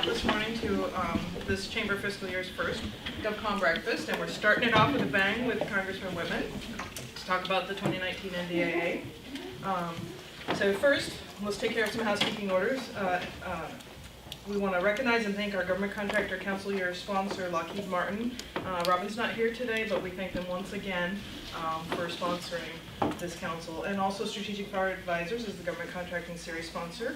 out this morning to this Chamber fiscal year's first GovCon breakfast, and we're starting it off with a bang with Congressman Wittman to talk about the 2019 NDAA. So first, let's take care of some housekeeping orders. We want to recognize and thank our government contractor council year sponsor, Lockheed Martin. Robin's not here today, but we thank them once again for sponsoring this council. And also Strategic Fire Advisors is the government contracting series sponsor,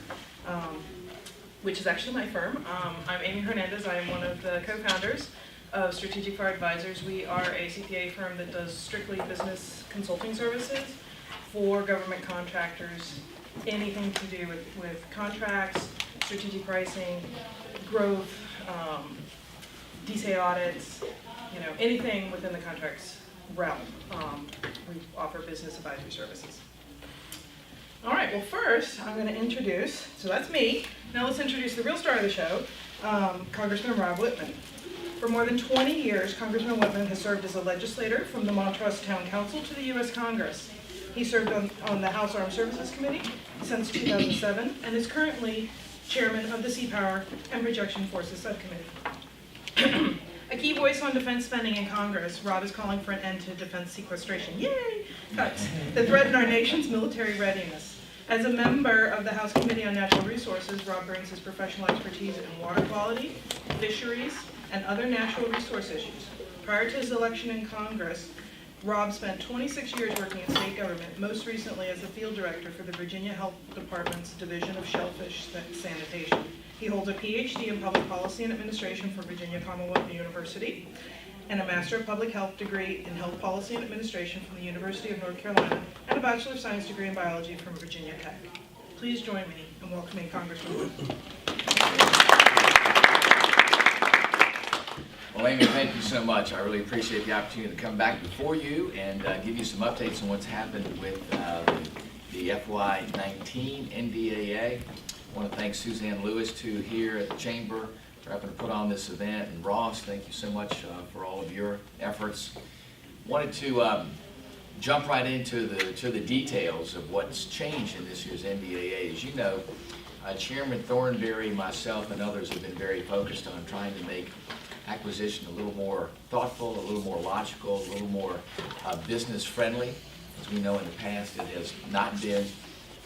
which is actually my firm. I'm Amy Hernandez. I am one of the co-founders of Strategic Fire Advisors. We are a CPA firm that does strictly business consulting services for government contractors, anything to do with contracts, strategic pricing, growth, DSA audits, anything within the contracts realm. We offer business advisory services. All right, well first I'm going to introduce, so that's me. Now let's introduce the real star of the show, Congressman Rob Wittman. For more than 20 years, Congressman Wittman has served as a legislator from the Montrose Town Council to the U.S. Congress. He served on the House Armed Services Committee since 2007 and is currently chairman of the Sea Power and Projection Forces Subcommittee. A key voice on defense spending in Congress, Rob is calling for an end to defense sequestration, yay, cuts that threaten our nation's military readiness. As a member of the House Committee on Natural Resources, Rob brings his professional expertise in water quality, fisheries, and other natural resource issues. Prior to his election in Congress, Rob spent 26 years working in state government, most recently as a field director for the Virginia Health Department's Division of Shellfish Sanitation. He holds a PhD in Public Policy and Administration from Virginia Commonwealth University and a Master of Public Health degree in Health Policy and Administration from the University of North Carolina and a Bachelor of Science degree in Biology from Virginia Tech. Please join me in welcoming Congressman Wittman. Well, Amy, thank you so much. I really appreciate the opportunity to come back before you and give you some updates on what's happened with the FY19 NDAA. I want to thank Suzanne Lewis, too, here at the Chamber for helping to put on this event. And Ross, thank you so much for all of your efforts. Wanted to jump right into the details of what's changed in this year's NDAA. As you know, Chairman Thornberry, myself, and others have been very focused on trying to make acquisition a little more thoughtful, a little more logical, a little more business friendly. As we know in the past, it has not been.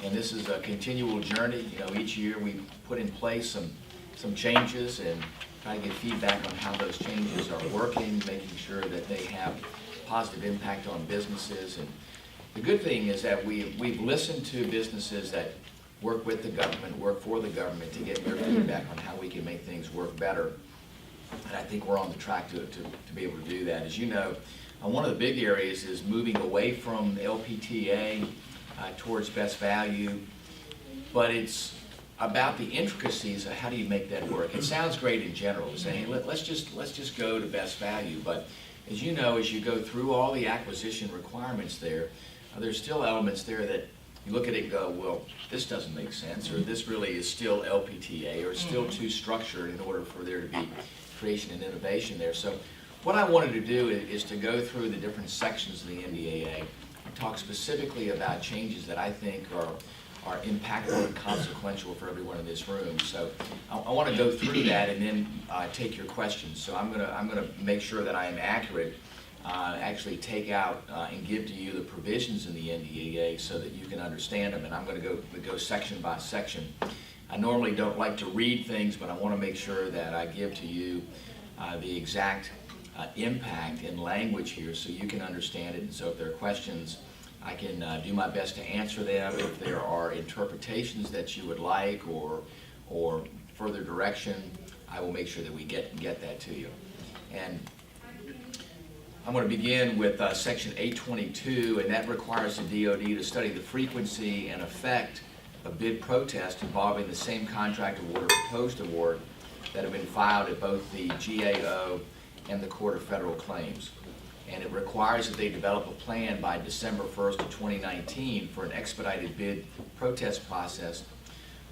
And this is a continual journey. Each year we put in place some changes and try to get feedback on how those changes are working, making sure that they have positive impact on businesses. And the good thing is that we've listened to businesses that work with the government, work for the government, to get their feedback on how we can make things work better. And I think we're on the track to be able to do that. As you know, one of the big areas is moving away from LPTA towards best value, but it's about the intricacies of how do you make that work. It sounds great in general, saying let's just go to best value, but as you know, as you go through all the acquisition requirements there's still elements there that you look at it and go, well, this doesn't make sense, or this really is still LPTA, or it's still too structured in order for there to be creation and innovation there. So what I wanted to do is to go through the different sections of the NDAA and talk specifically about changes that I think are impactful and consequential for everyone in this room. So I want to go through that and then take your questions. So I'm gonna make sure that I am accurate, actually take out and give to you the provisions in the NDAA so that you can understand them. And I'm going to go section by section. I normally don't like to read things, but I want to make sure that I give to you the exact impact in language here so you can understand it. And so if there are questions, I can do my best to answer them. If there are interpretations that you would like or further direction, I will make sure that we get that to you. And I'm going to begin with Section 822, and that requires the DoD to study the frequency and effect of bid protests involving the same contract award or proposed award that have been filed at both the GAO and the Court of Federal Claims. And it requires that they develop a plan by December 1st of 2019 for an expedited bid protest process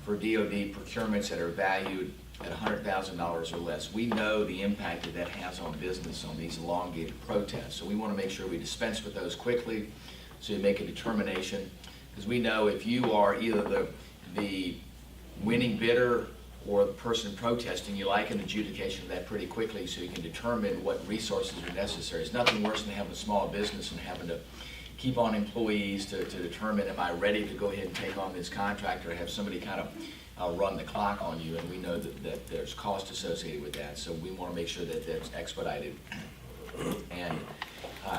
for DoD procurements that are valued at $100,000 or less. We know the impact that has on business on these elongated protests. So we want to make sure we dispense with those quickly so you make a determination. Because we know if you are either the winning bidder or the person protesting, you like an adjudication of that pretty quickly so you can determine what resources are necessary. It's nothing worse than having a small business and having to keep on employees to determine, am I ready to go ahead and take on this contract, or have somebody kind of run the clock on you, and we know that there's cost associated with that, so we want to make sure that that's expedited. And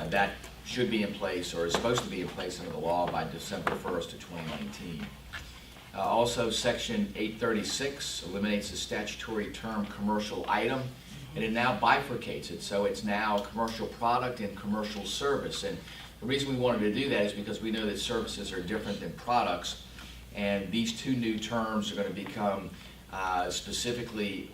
that should be in place, or is supposed to be in place under the law by December 1st of 2019. Also, Section 836 eliminates the statutory term commercial item, and it now bifurcates it. So it's now commercial product and commercial service. And the reason we wanted to do that is because we know that services are different than products, and these two new terms are going to become specifically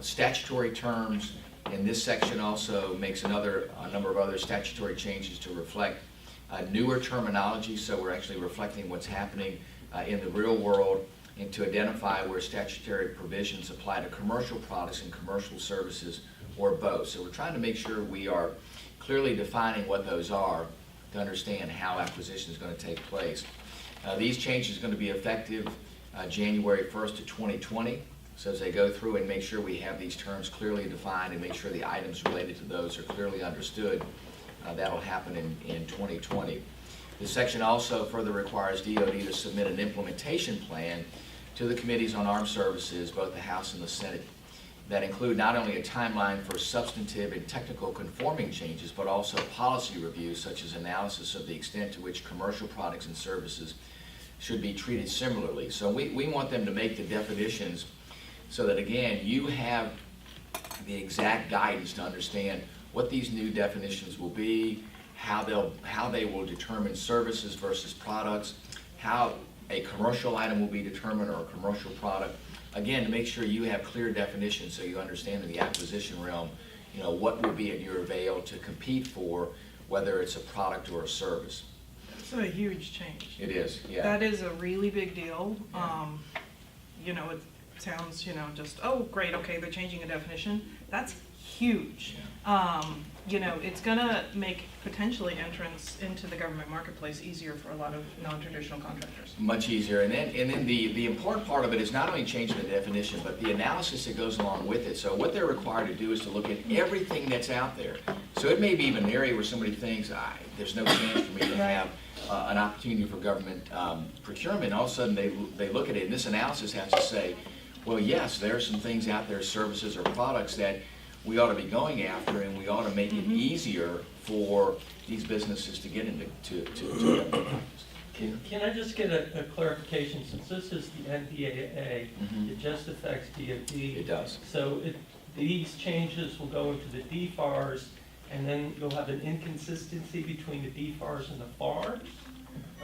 statutory terms. And this section also makes a number of other statutory changes to reflect newer terminology, so we're actually reflecting what's happening in the real world, and to identify where statutory provisions apply to commercial products and commercial services, or both. So we're trying to make sure we are clearly defining what those are to understand how acquisition is going to take place. These changes are going to be effective January 1st of 2020. So as they go through and make sure we have these terms clearly defined and make sure the items related to those are clearly understood, that'll happen in 2020. This section also further requires DoD to submit an implementation plan to the committees on armed services, both the House and the Senate, that include not only a timeline for substantive and technical conforming changes, but also policy reviews such as analysis of the extent to which commercial products and services should be treated similarly. So we want them to make the definitions so that, again, you have the exact guidance to understand what these new definitions will be, how they will determine services versus products, how a commercial item will be determined, or a commercial product. Again, to make sure you have clear definitions so you understand in the acquisition realm, what will be at your avail to compete for, whether it's a product or a service. It's a huge change. It is, yeah. That is a really big deal. Yeah. It sounds, just, oh, great, okay, they're changing a definition. That's huge. Yeah. It's gonna make potentially entrance into the government marketplace easier for a lot of non-traditional contractors. Much easier, and then the important part of it is not only changing the definition, but the analysis that goes along with it. So what they're required to do is to look at everything that's out there. So it may be even an area where somebody thinks, there's no chance for me to have an opportunity for government procurement. All of a sudden they look at it, and this analysis has to say, well, yes, there are some things out there, services or products, that we ought to be going after, and we ought to make it easier for these businesses to get into Can I just get a clarification? Since this is the NDAA, it just affects DoD. It does. So these changes will go into the DFARS, and then you'll have an inconsistency between the DFARS and the FARS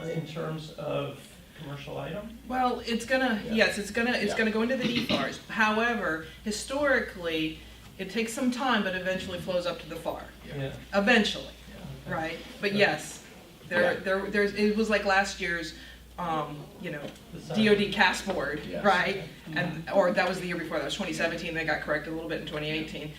in terms of commercial item? Well, it's gonna go into the DFARS. However, historically, it takes some time, but eventually flows up to the FAR. Yeah. Eventually, Okay. right? But yes, there's. It was like last year's, DoD CAS board, Yes. right? Or that was the year before. That was 2017. They got corrected a little bit in 2018.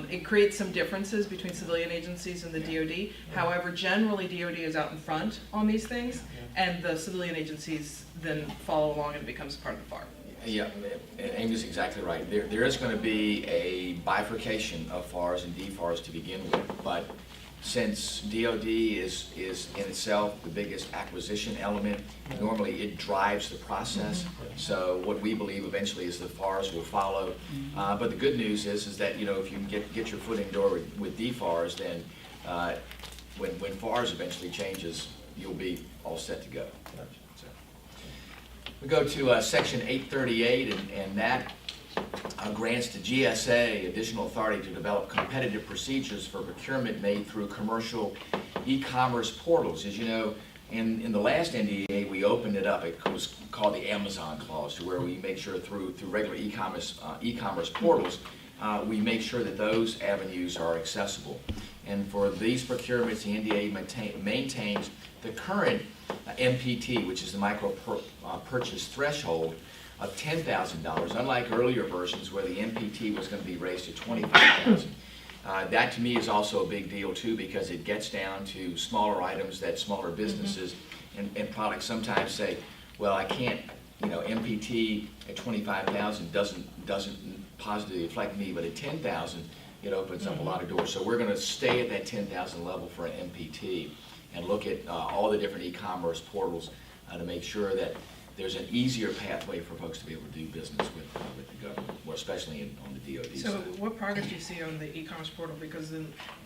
It creates some differences between civilian agencies and the DoD. However, generally DoD is out in front on these things, and the civilian agencies then follow along, and it becomes part of the FAR. Yeah, Amy's exactly right. There is going to be a bifurcation of FARs and DFARs to begin with, but since DoD is in itself the biggest acquisition element, normally it drives the process. So what we believe eventually is the FARs will follow. But the good news is that if you can get your foot in the door with DFARs, then when FARs eventually changes, you'll be all set to go. So, we go to Section 838, and that grants to GSA additional authority to develop competitive procedures for procurement made through commercial e-commerce portals. As you know, in the last NDAA, we opened it up. It was called the Amazon Clause, to where we make sure through regular e-commerce portals, we make sure that those avenues are accessible. And for these procurements, the NDAA maintains the current MPT, which is the micro purchase threshold, of $10,000, unlike earlier versions where the MPT was going to be raised to $25,000. That to me is also a big deal too, because it gets down to smaller items that smaller businesses and products sometimes say, well, I can't MPT at 25,000 doesn't positively affect me, but at 10,000, it opens up a lot of doors. So we're going to stay at that 10,000 level for an MPT and look at all the different e-commerce portals to make sure that there's an easier pathway for folks to be able to do business with the government, more especially on the DoD So side. what progress do you see on the e-commerce portal? Because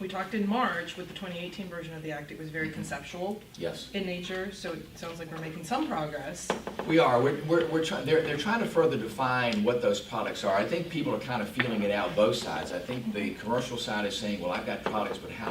we talked in March with the 2018 version of the act, it was very conceptual Yes. in nature, so it sounds like we're making some progress. We are. We're trying. They're trying to further define what those products are. I think people are kind of feeling it out both sides. I think the commercial side is saying, well, I've got products, but how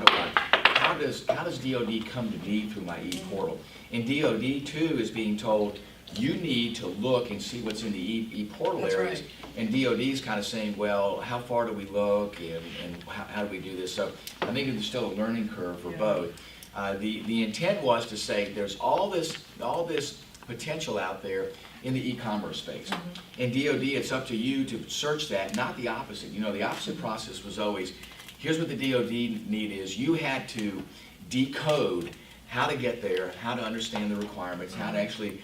does DoD come to me through my e-portal? And DoD too is being told, you need to look and see what's in the e-portal That's areas. right. And DoD is kind of saying, well, how far do we look and how do we do this? So I think there's still a learning curve for both. The intent was to say there's all this potential out there in the e-commerce space. In DoD, it's up to you to search that, not the opposite. The opposite process was always, here's what the DoD need is. You had to decode how to get there, how to understand the requirements, how to actually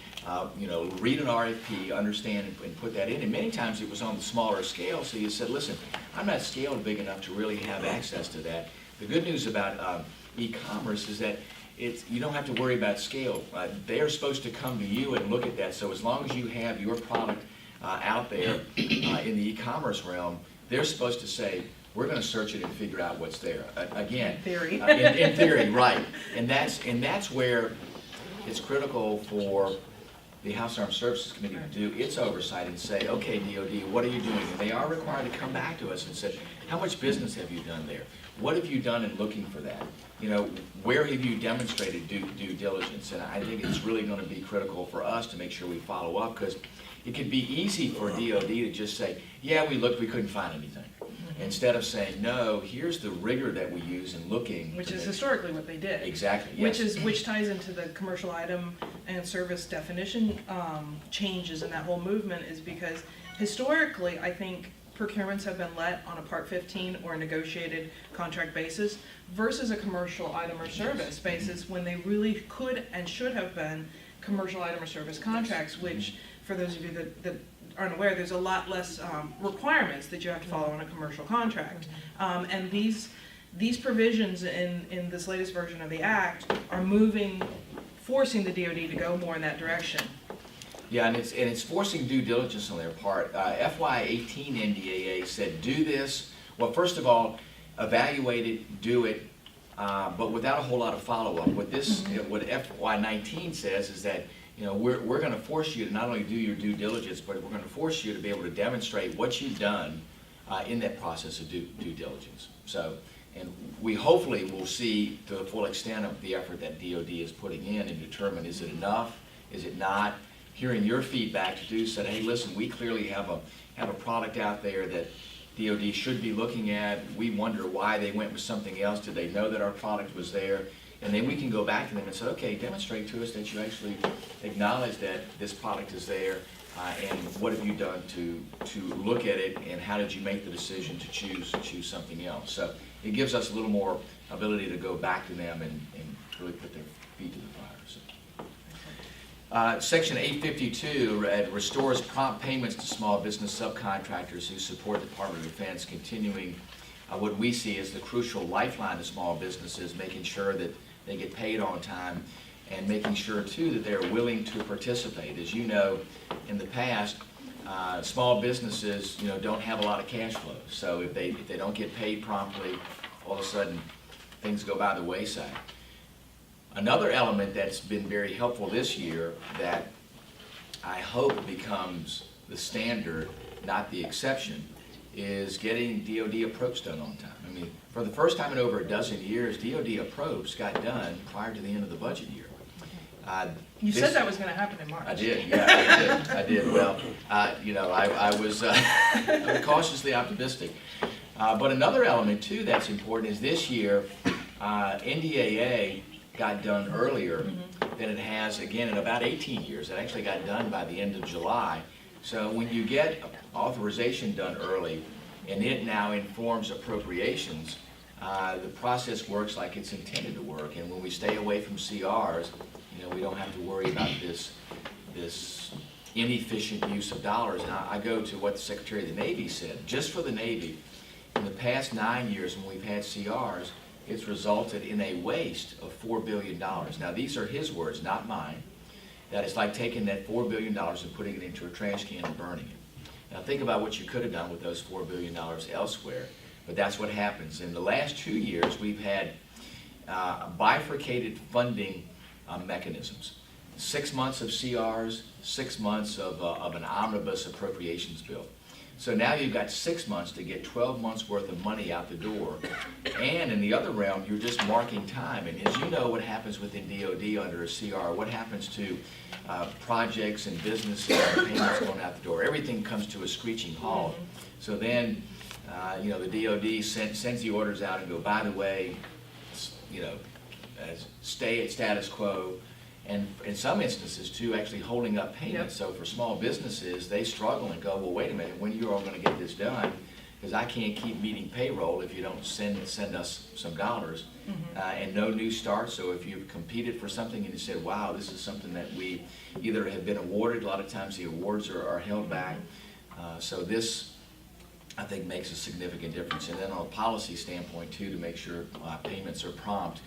read an RFP, understand and put that in. And many times it was on the smaller scale, so you said, listen, I'm not scaled big enough to really have access to that. The good news about e-commerce is that you don't have to worry about scale. They are supposed to come to you and look at that, so as long as you have your product out there in the e-commerce realm, they're supposed to say, we're going to search it and figure out what's there. Again, In theory. In theory, right. And that's where it's critical for the House Armed Services Committee to do its oversight and say, okay, DoD, what are you doing? And they are required to come back to us and say, how much business have you done there? What have you done in looking for that? Where have you demonstrated due diligence? And I think it's really going to be critical for us to make sure we follow up, because it could be easy for DoD to just say, yeah, we looked, we couldn't find anything. Instead of saying, no, here's the rigor that we use in looking. Which is historically what they did. Exactly, yes. Which ties into the commercial item and service definition changes in that whole movement, is because historically, I think procurements have been let on a Part 15 or a negotiated contract basis versus a commercial item or service basis, when they really could and should have been commercial item or service contracts, which, for those of you that aren't aware, there's a lot less requirements that you have to follow in a commercial contract. And these provisions in this latest version of the Act are forcing the DoD to go more in that direction. Yeah, and it's forcing due diligence on their part. FY18 NDAA said, do this. Well, first of all, evaluate it, do it, but without a whole lot of follow-up. What FY19 says is that we're going to force you to not only do your due diligence, but we're going to force you to be able to demonstrate what you've done in that process of due diligence. So, and we hopefully will see to the full extent of the effort that DoD is putting in and determine, is it enough, is it not? Hearing your feedback to do, said, hey, listen, we clearly have a product out there that DoD should be looking at. We wonder why they went with something else. Did they know that our product was there? And then we can go back to them and say, okay, demonstrate to us that you actually acknowledge that this product is there, and what have you done to look at it, and how did you make the decision to choose something else? So it gives us a little more ability to go back to them and really put their feet to the fire. So. Section 852 restores prompt payments to small business subcontractors who support the Department of Defense, continuing what we see as the crucial lifeline to small businesses, making sure that they get paid on time, and making sure too that they're willing to participate. As you know, in the past, small businesses don't have a lot of cash flow. So if they don't get paid promptly, all of a sudden things go by the wayside. Another element that's been very helpful this year, that I hope becomes the standard, not the exception, is getting DoD approach done on time. I mean, for the first time in over a dozen years, DoD approach got done prior to the end of the budget year. You said that was going to happen in March. I did, yeah, I did. Well, I was cautiously optimistic. But another element too that's important is this year, NDAA got done earlier than it has, again, in about 18 years. It actually got done by the end of July. So when you get authorization done early, and it now informs appropriations, the process works like it's intended to work. And when we stay away from CRs, we don't have to worry about this inefficient use of dollars. And I go to what the Secretary of the Navy said. Just for the Navy, in the past 9 years when we've had CRs, it's resulted in a waste of $4 billion. Now, these are his words, not mine. That it's like taking that $4 billion and putting it into a trash can and burning it. Now, think about what you could have done with those $4 billion elsewhere, but that's what happens. In the last 2 years, we've had bifurcated funding mechanisms. 6 months of CRs, 6 months of an omnibus appropriations bill. So now you've got 6 months to get 12 months worth of money out the door. And in the other realm, you're just marking time. And as you know, what happens within DOD under a CR, what happens to projects and businesses and payments going out the door, everything comes to a screeching halt. So then, the DOD sends the orders out and go, by the way, stay at status quo. And in some instances, too, actually holding up payments. So for small businesses, they struggle and go, well, wait a minute, when are you all going to get this done? Because I can't keep meeting payroll if you don't send us some dollars. And no new start. So if you've competed for something and you said, wow, this is something that we either have been awarded, a lot of times the awards are held back. So this, I think, makes a significant difference. And then on a policy standpoint, too, to make sure payments are prompt,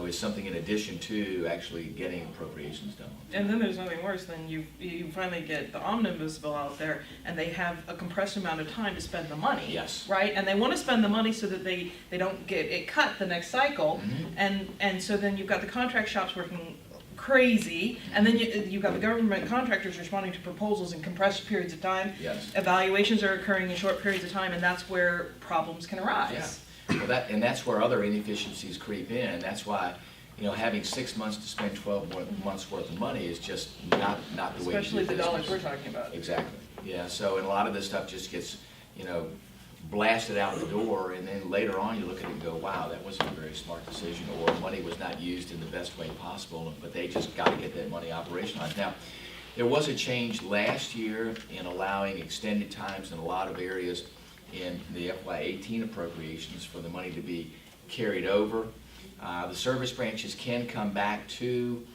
is something in addition to actually getting appropriations done. And then there's nothing worse than you finally get the omnibus bill out there and they have a compressed amount of time to spend the money. Yes. Right? And they want to spend the money so that they don't get it cut the next cycle. And so then you've got the contract shops working crazy, and then you've got the government contractors responding to proposals in compressed periods of time. Yes. Evaluations are occurring in short periods of time, and that's where problems can arise. Yeah. Well, that's where other inefficiencies creep in. That's why, having 6 months to spend 12 months worth of money is just not the way to do Especially the business. dollars we're talking about. Exactly. Yeah. So, and a lot of this stuff just gets, blasted out the door, and then later on you look at it and go, wow, that wasn't a very smart decision, or money was not used in the best way possible. But they just got to get that money operationalized. Now, there was a change last year in allowing extended times in a lot of areas in the FY18 appropriations for the money to be carried over. The service branches can come back to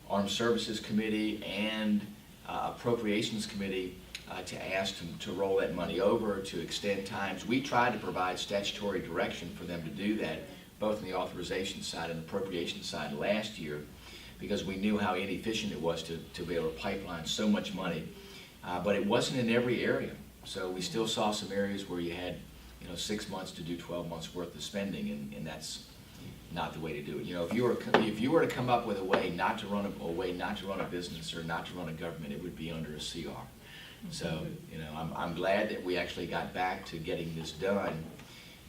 Armed Services Committee and Appropriations Committee to ask to roll that money over, to extend times. We tried to provide statutory direction for them to do that, both on the authorization side and appropriation side last year, because we knew how inefficient it was to be able to pipeline so much money. But it wasn't in every area. So we still saw some areas where you had, 6 months to do 12 months worth of spending, and that's not the way to do it. If you were to come up with a way not to run a business or not to run a government, it would be under a CR. So, I'm glad that we actually got back to getting this done.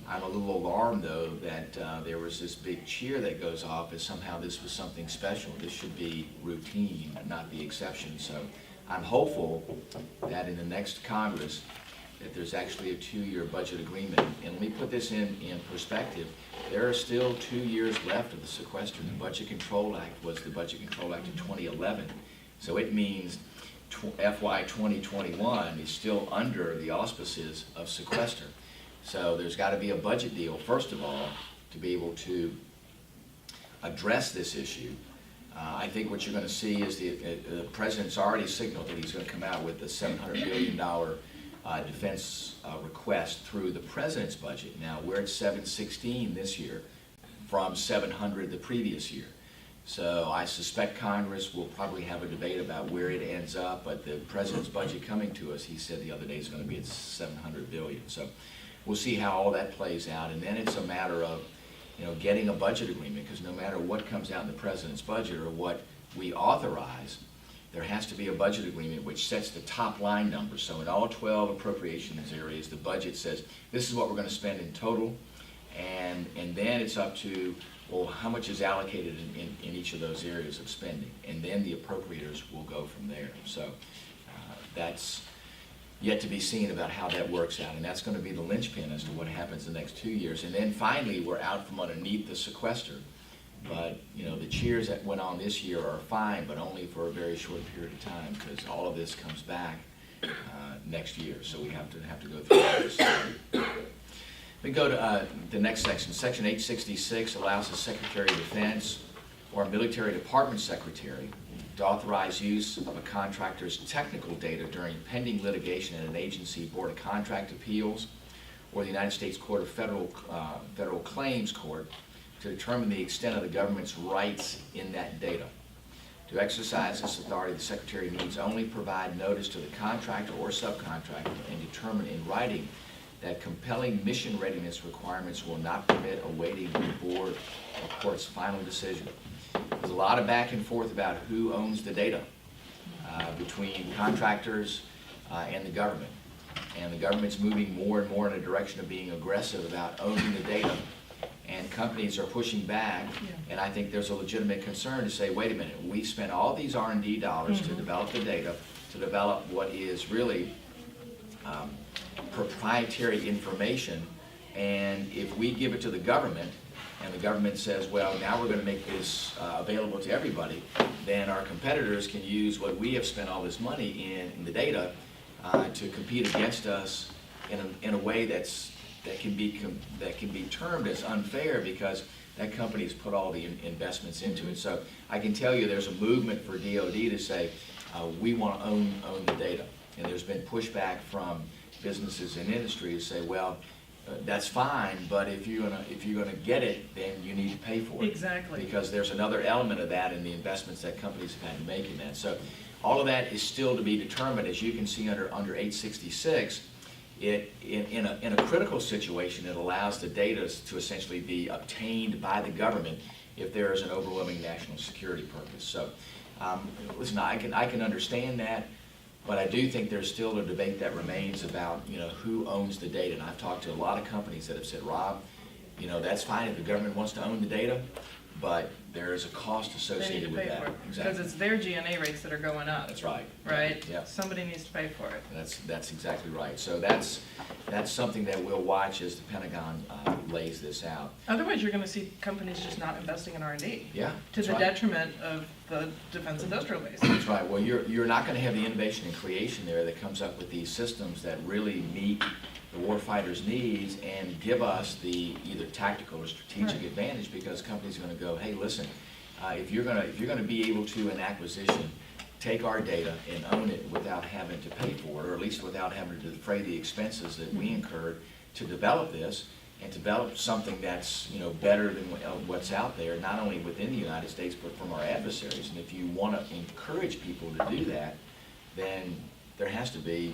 I'm a little alarmed, though, that there was this big cheer that goes off as somehow this was something special. This should be routine, not the exception. So I'm hopeful that in the next Congress that there's actually a 2-year budget agreement. And let me put this in perspective. There are still 2 years left of the sequester. The Budget Control Act was the Budget Control Act in 2011. So it means FY 2021 is still under the auspices of sequester. So there's got to be a budget deal, first of all, to be able to address this issue. I think what you're going to see is the President's already signaled that he's going to come out with a $700 billion defense request through the President's budget. Now, we're at $716 this year from $700 the previous year. So I suspect Congress will probably have a debate about where it ends up, but the President's budget coming to us, he said the other day, is going to be at $700 billion. So we'll see how all that plays out, and then it's a matter of getting a budget agreement, because no matter what comes out in the President's budget or what we authorize, there has to be a budget agreement which sets the top line numbers. So in all 12 appropriations areas, the budget says, this is what we're going to spend in total, and then it's up to, well, how much is allocated in each of those areas of spending, and then the appropriators will go from there. So that's yet to be seen about how that works out, and that's going to be the linchpin as to what happens the next 2 years. And then finally, we're out from underneath the sequester. But the cheers that went on this year are fine, but only for a very short period of time, because all of this comes back next year. So we have to go through this. We go to the next section. Section 866 allows the Secretary of Defense or a military department secretary to authorize use of a contractor's technical data during pending litigation at an agency, Board of Contract Appeals, or the United States Court of Federal Claims Court to determine the extent of the government's rights in that data. To exercise this authority, the Secretary needs only provide notice to the contractor or subcontractor and determine in writing that compelling mission readiness requirements will not permit awaiting the Board or Court's final decision. There's a lot of back and forth about who owns the data between contractors and the government. And the government's moving more and more in a direction of being aggressive about owning the data. And companies are pushing back, and I think there's a legitimate concern to say, wait a minute, we spent all these R&D dollars to develop the data, to develop what is really proprietary information, and if we give it to the government, and the government says, well, now we're going to make this available to everybody, then our competitors can use what we have spent all this money in the data to compete against us in a way that can be termed as unfair because that company's put all the investments into it. So I can tell you there's a movement for DoD to say we want to own the data, and there's been pushback from businesses and industry to say, well, that's fine, but if you're gonna get it, then you need to pay for it. Exactly. Because there's another element of that in the investments that companies have had to make in that. So all of that is still to be determined. As you can see under 866, in a critical situation, it allows the data to essentially be obtained by the government if there is an overwhelming national security purpose. So listen, I can understand that. But I do think there's still a debate that remains about, who owns the data. And I've talked to a lot of companies that have said, Rob, that's fine if the government wants to own the data, but there is a cost associated with that. They need to pay for it. Exactly. Because it's their G&A rates that are going up. That's right. Right? Yeah. Somebody needs to pay for it. That's exactly right. So that's something that we'll watch as the Pentagon lays this out. Otherwise, you're going to see companies just not investing in R&D. Yeah. To the right. detriment of the defense industrial base. That's right. Well, you're not going to have the innovation and creation there that comes up with these systems that really meet the warfighter's needs and give us the either tactical or strategic Right. advantage, because companies are going to go, hey, listen, if you're going to be able to, in acquisition, take our data and own it without having to pay for it, or at least without having to defray the expenses that we incurred to develop this, and develop something that's better than what's out there, not only within the United States but from our adversaries. And if you want to encourage people to do that, then there has to be,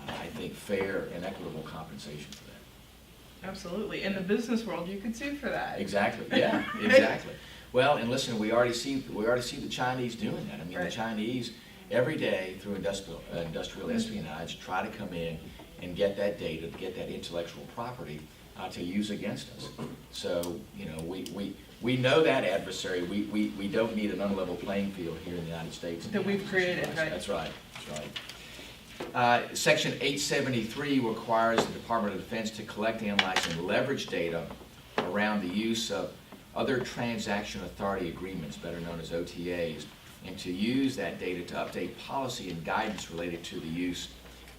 I think, fair and equitable compensation for that. Absolutely. In the business world, you could sue for that. Exactly. Yeah. Exactly. Well, and listen, we already see the Chinese doing that. I mean, Right. The Chinese every day through industrial espionage try to come in and get that data, get that intellectual property to use against us. So we know that adversary. We don't need an unlevel playing field here in the United States. That we've created, right? That's right. That's right. Section 873 requires the Department of Defense to collect, analyze, and leverage data around the use of other transaction authority agreements, better known as OTAs, and to use that data to update policy and guidance related to the use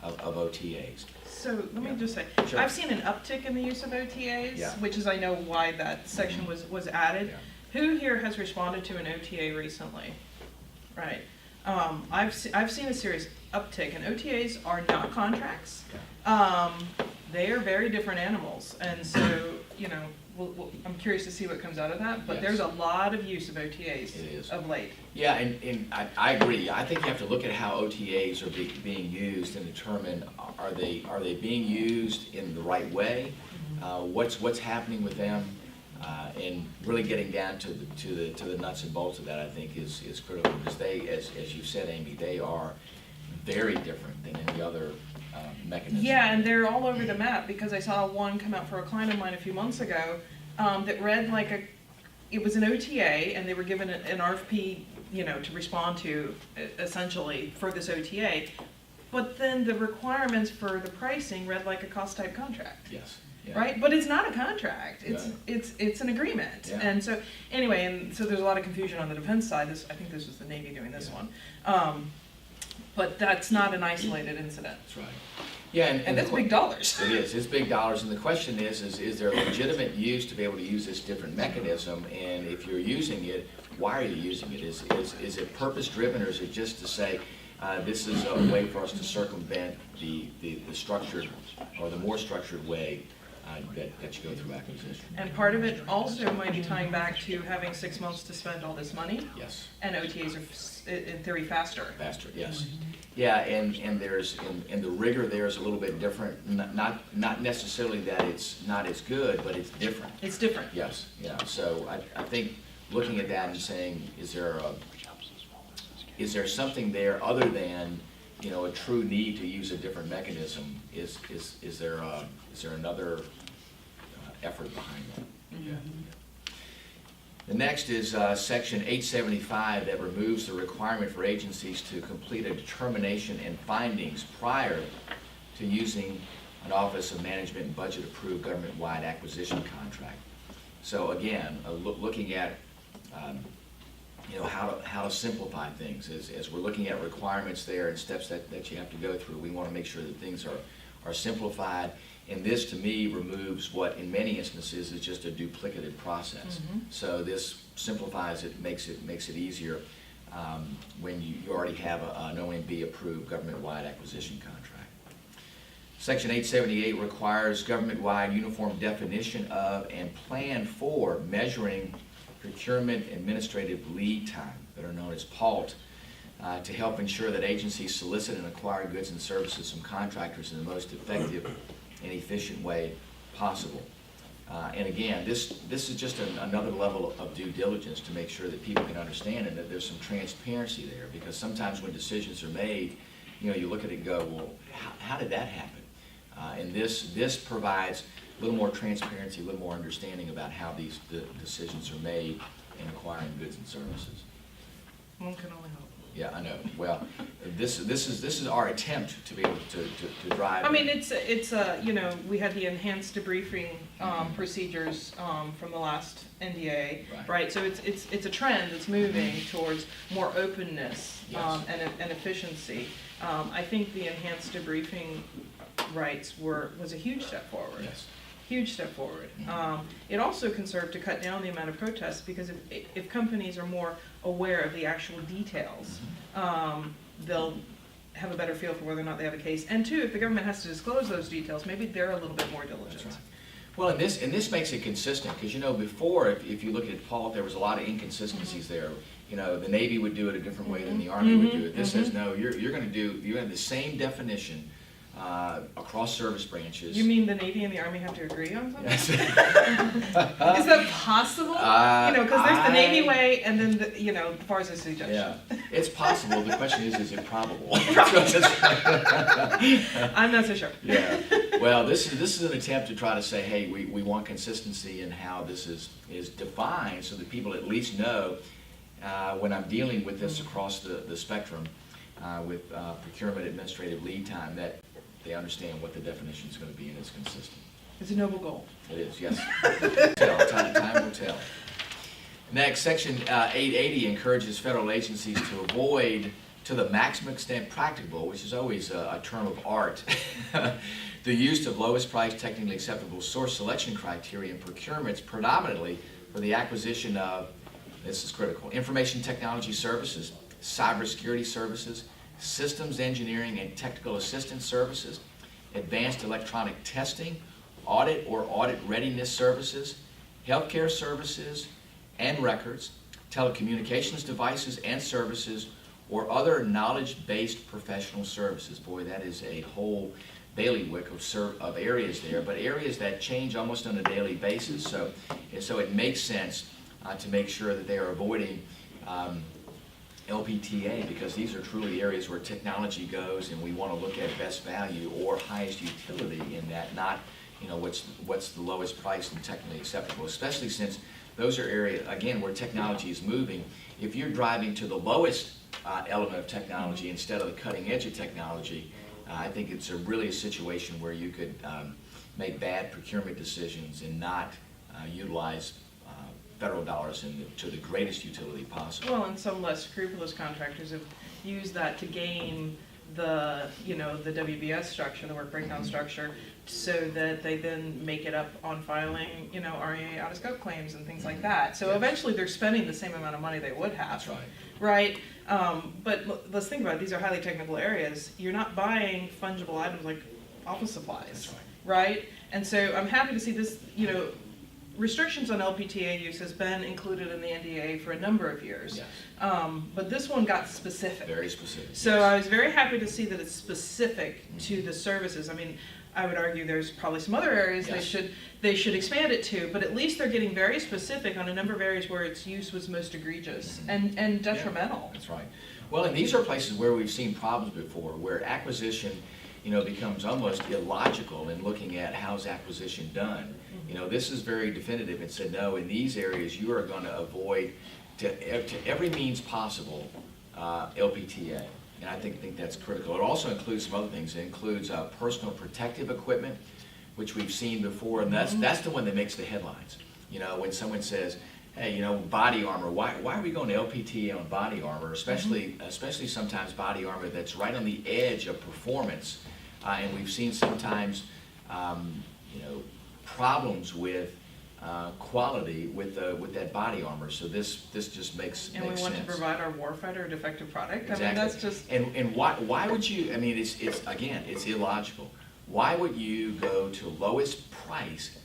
of OTAs. So let me just say, Sure. I've seen an uptick in the use of OTAs, Yeah. which is, I know why that section was added. Yeah. Who here has responded to an OTA recently? Right. I've seen a serious uptick, and OTAs are not contracts. Yeah. They are very different animals, and so, I'm curious to see what comes out of that, but Yes. there's a lot of use of OTAs It is. of late. Yeah, and I agree. I think you have to look at how OTAs are being used and determine, are they being used in the right way? What's happening with them? And really getting down to the nuts and bolts of that, I think, is critical, because they, as you said, Amy, they are very different than any other mechanism. Yeah, and they're all over the map, because I saw one come out for a client of mine a few months ago that read like it was an OTA, and they were given an RFP, to respond to, essentially, for this OTA. But then the requirements for the pricing read like a cost type contract. Yes. Yeah. Right? But it's not a contract. It's Right. it's an agreement. Yeah. And so anyway, and so there's a lot of confusion on the defense side. I think this was the Navy doing this Yeah. one. But that's not an isolated incident. That's right. Yeah, And that's big dollars. It is, it's big dollars, and the question is there legitimate use to be able to use this different mechanism? And if you're using it, why are you using it? Is it purpose-driven, or is it just to say, this is a way for us to circumvent the structured, or the more structured way that you go through acquisition? And part of it also might be tying back to having 6 months to spend all this money. Yes. And OTAs are, in theory, faster. Faster, yes. Yeah, and there's, and the rigor there is a little bit different, not necessarily that it's not as good, but it's different. It's different. Yes, yeah, so I think looking at that and saying, is there something there other than, a true need to use a different mechanism? Is there another effort behind that? Mm-hmm. The next is Section 875 that removes the requirement for agencies to complete a determination and findings prior to using an Office of Management and Budget approved government-wide acquisition contract. So again, looking at how to simplify things as we're looking at requirements there and steps that you have to go through. We want to make sure that things are simplified. And this, to me, removes what, in many instances, is just a duplicative process. Mm-hmm. So this simplifies it, makes it easier when you already have an OMB-approved government-wide acquisition contract. Section 878 requires government-wide uniform definition of and plan for measuring procurement administrative lead time, that are known as PALT, to help ensure that agencies solicit and acquire goods and services from contractors in the most effective and efficient way possible. And again, this is just another level of due diligence to make sure that people can understand and that there's some transparency there, because sometimes when decisions are made, you look at it and go, well, how did that happen? And this provides a little more transparency, a little more understanding about how these decisions are made in acquiring goods and services. One can only hope. Yeah, I know. Well, this is our attempt to be able to drive. I mean, it's we had the enhanced debriefing procedures from the last NDAA, right? So it's a trend that's moving towards more openness and efficiency. I think the enhanced debriefing rights was a huge step forward. Yes. Huge step forward. It also can serve to cut down the amount of protests, because if companies are more aware of the actual details, they'll have a better feel for whether or not they have a case. And two, if the government has to disclose those details, maybe they're a little bit more diligent. That's right. Well, and this makes it consistent, because before, if you look at Paul, there was a lot of inconsistencies there. The Navy would do it a different way than the Army would do it. This says, no, you're going to have the same definition across service branches. You mean the Navy and the Army have to agree on something? Yes. Is that possible? Because there's the Navy way, and then the FAR's a suggestion. Yeah, it's possible. The question is it probable? I'm not so sure. Yeah. Well, this is an attempt to try to say, hey, we want consistency in how this is defined, so that people at least know when I'm dealing with this across the spectrum with procurement administrative lead time, that they understand what the definition is going to be and it's consistent. It's a noble goal. It is, yes. Time will tell. Next, Section 880 encourages federal agencies to avoid, to the maximum extent practicable, which is always a term of art, the use of lowest price technically acceptable source selection criteria in procurements predominantly for the acquisition of, this is critical, information technology services, cybersecurity services, systems engineering and technical assistance services, advanced electronic testing, audit or audit readiness services, healthcare services and records, telecommunications devices and services, or other knowledge-based professional services. Boy, that is a whole bailiwick of areas there, but areas that change almost on a daily basis. So it makes sense to make sure that they are avoiding LPTA, because these are truly areas where technology goes, and we want to look at best value or highest utility in that, not what's the lowest price and technically acceptable, especially since those are areas, again, where technology is moving. If you're driving to the lowest element of technology instead of the cutting edge of technology, I think it's really a situation where you could make bad procurement decisions and not utilize federal dollars to the greatest utility possible. Well, and some less scrupulous contractors have used that to gain the, the WBS structure, the work breakdown structure, so that they then make it up on filing, REA out-of-scope claims and things like that. So eventually they're spending the same amount of money they would have. That's right. Right? But let's think about it. These are highly technical areas. You're not buying fungible items like office supplies. That's right. Right? And so I'm happy to see this, restrictions on LPTA use has been included in the NDAA for a number of years. Yes. But this one got specific. Very specific. So yes. I was very happy to see that it's specific to the services. I mean, I would argue there's probably some other areas Yes. they should expand it to, but at least they're getting very specific on a number of areas where its use was most egregious and detrimental. Yeah, that's right. Well, and these are places where we've seen problems before, where acquisition, becomes almost illogical in looking at how's acquisition done. This is very definitive and said, no, in these areas you are going to avoid to every means possible LPTA. And I think that's critical. It also includes some other things. It includes personal protective equipment, which we've seen before, and that's the one that makes the headlines. When someone says, hey, body armor, why are we going to LPTA on body armor, especially sometimes body armor that's right on the edge of performance. And we've seen sometimes, problems with quality with that body armor. So this just makes sense. And we want to provide our warfighter a defective product. Exactly. I mean, that's just. And why would you? I mean, it's illogical. Why would you go to lowest price,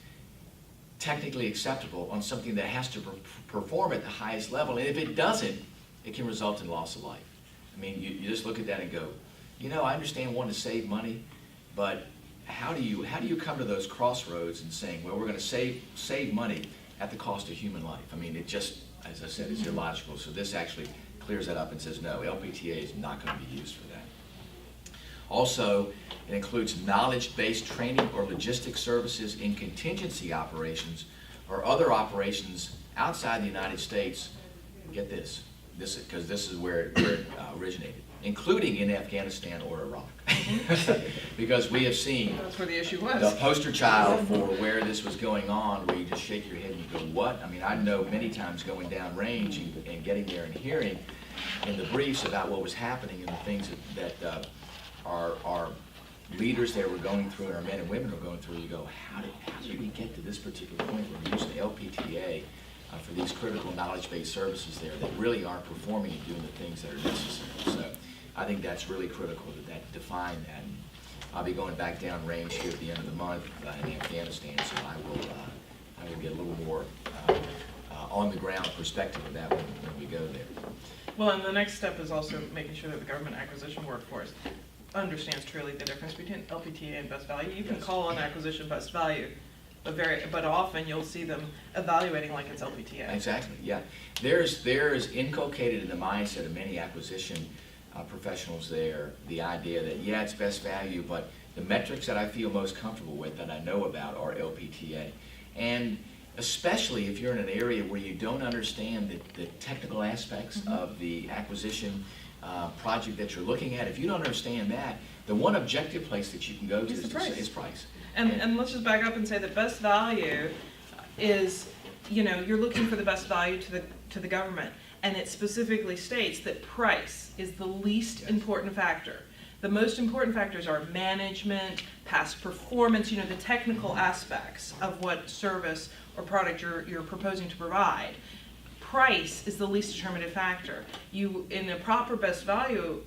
technically acceptable, on something that has to perform at the highest level? And if it doesn't, it can result in loss of life. I mean, you just look at that and go, I understand wanting to save money, but how do you come to those crossroads and saying, well, we're going to save money at the cost of human life? I mean, it just, as I said, it's illogical. So this actually clears that up and says, no, LPTA is not going to be used for that. Also, it includes knowledge-based training or logistic services in contingency operations or other operations outside the United States. Get this because this is where it originated, including in Afghanistan or Iraq. Because we have seen That's where the issue was. the poster child for where this was going on, where you just shake your head and you go, what? I mean, I know many times going down range and getting there and hearing in the briefs about what was happening and the things that our leaders there were going through and our men and women were going through, you go, how did we get to this particular point where we're using LPTA for these critical knowledge-based services there that really aren't performing and doing the things that are necessary? So I think that's really critical that define that. And I'll be going back down range here at the end of the month in Afghanistan, so I will get a little more on the ground perspective of that when we go there. Well, and the next step is also making sure that the government acquisition workforce understands truly the difference between LPTA and best value. You can call an acquisition best value, but often you'll see them evaluating like it's LPTA. Exactly, yeah. There's inculcated in the mindset of many acquisition professionals there the idea that, yeah, it's best value, but the metrics that I feel most comfortable with that I know about are LPTA. And especially if you're in an area where you don't understand the technical aspects of the acquisition project that you're looking at, if you don't understand that, the one objective place that you can go to is price. And let's just back up and say that best value is, you're looking for the best value to the government, and it specifically states that price is the least important factor. The most important factors are management, past performance, the technical aspects of what service or product you're proposing to provide. Price is the least determinative factor. In a proper best value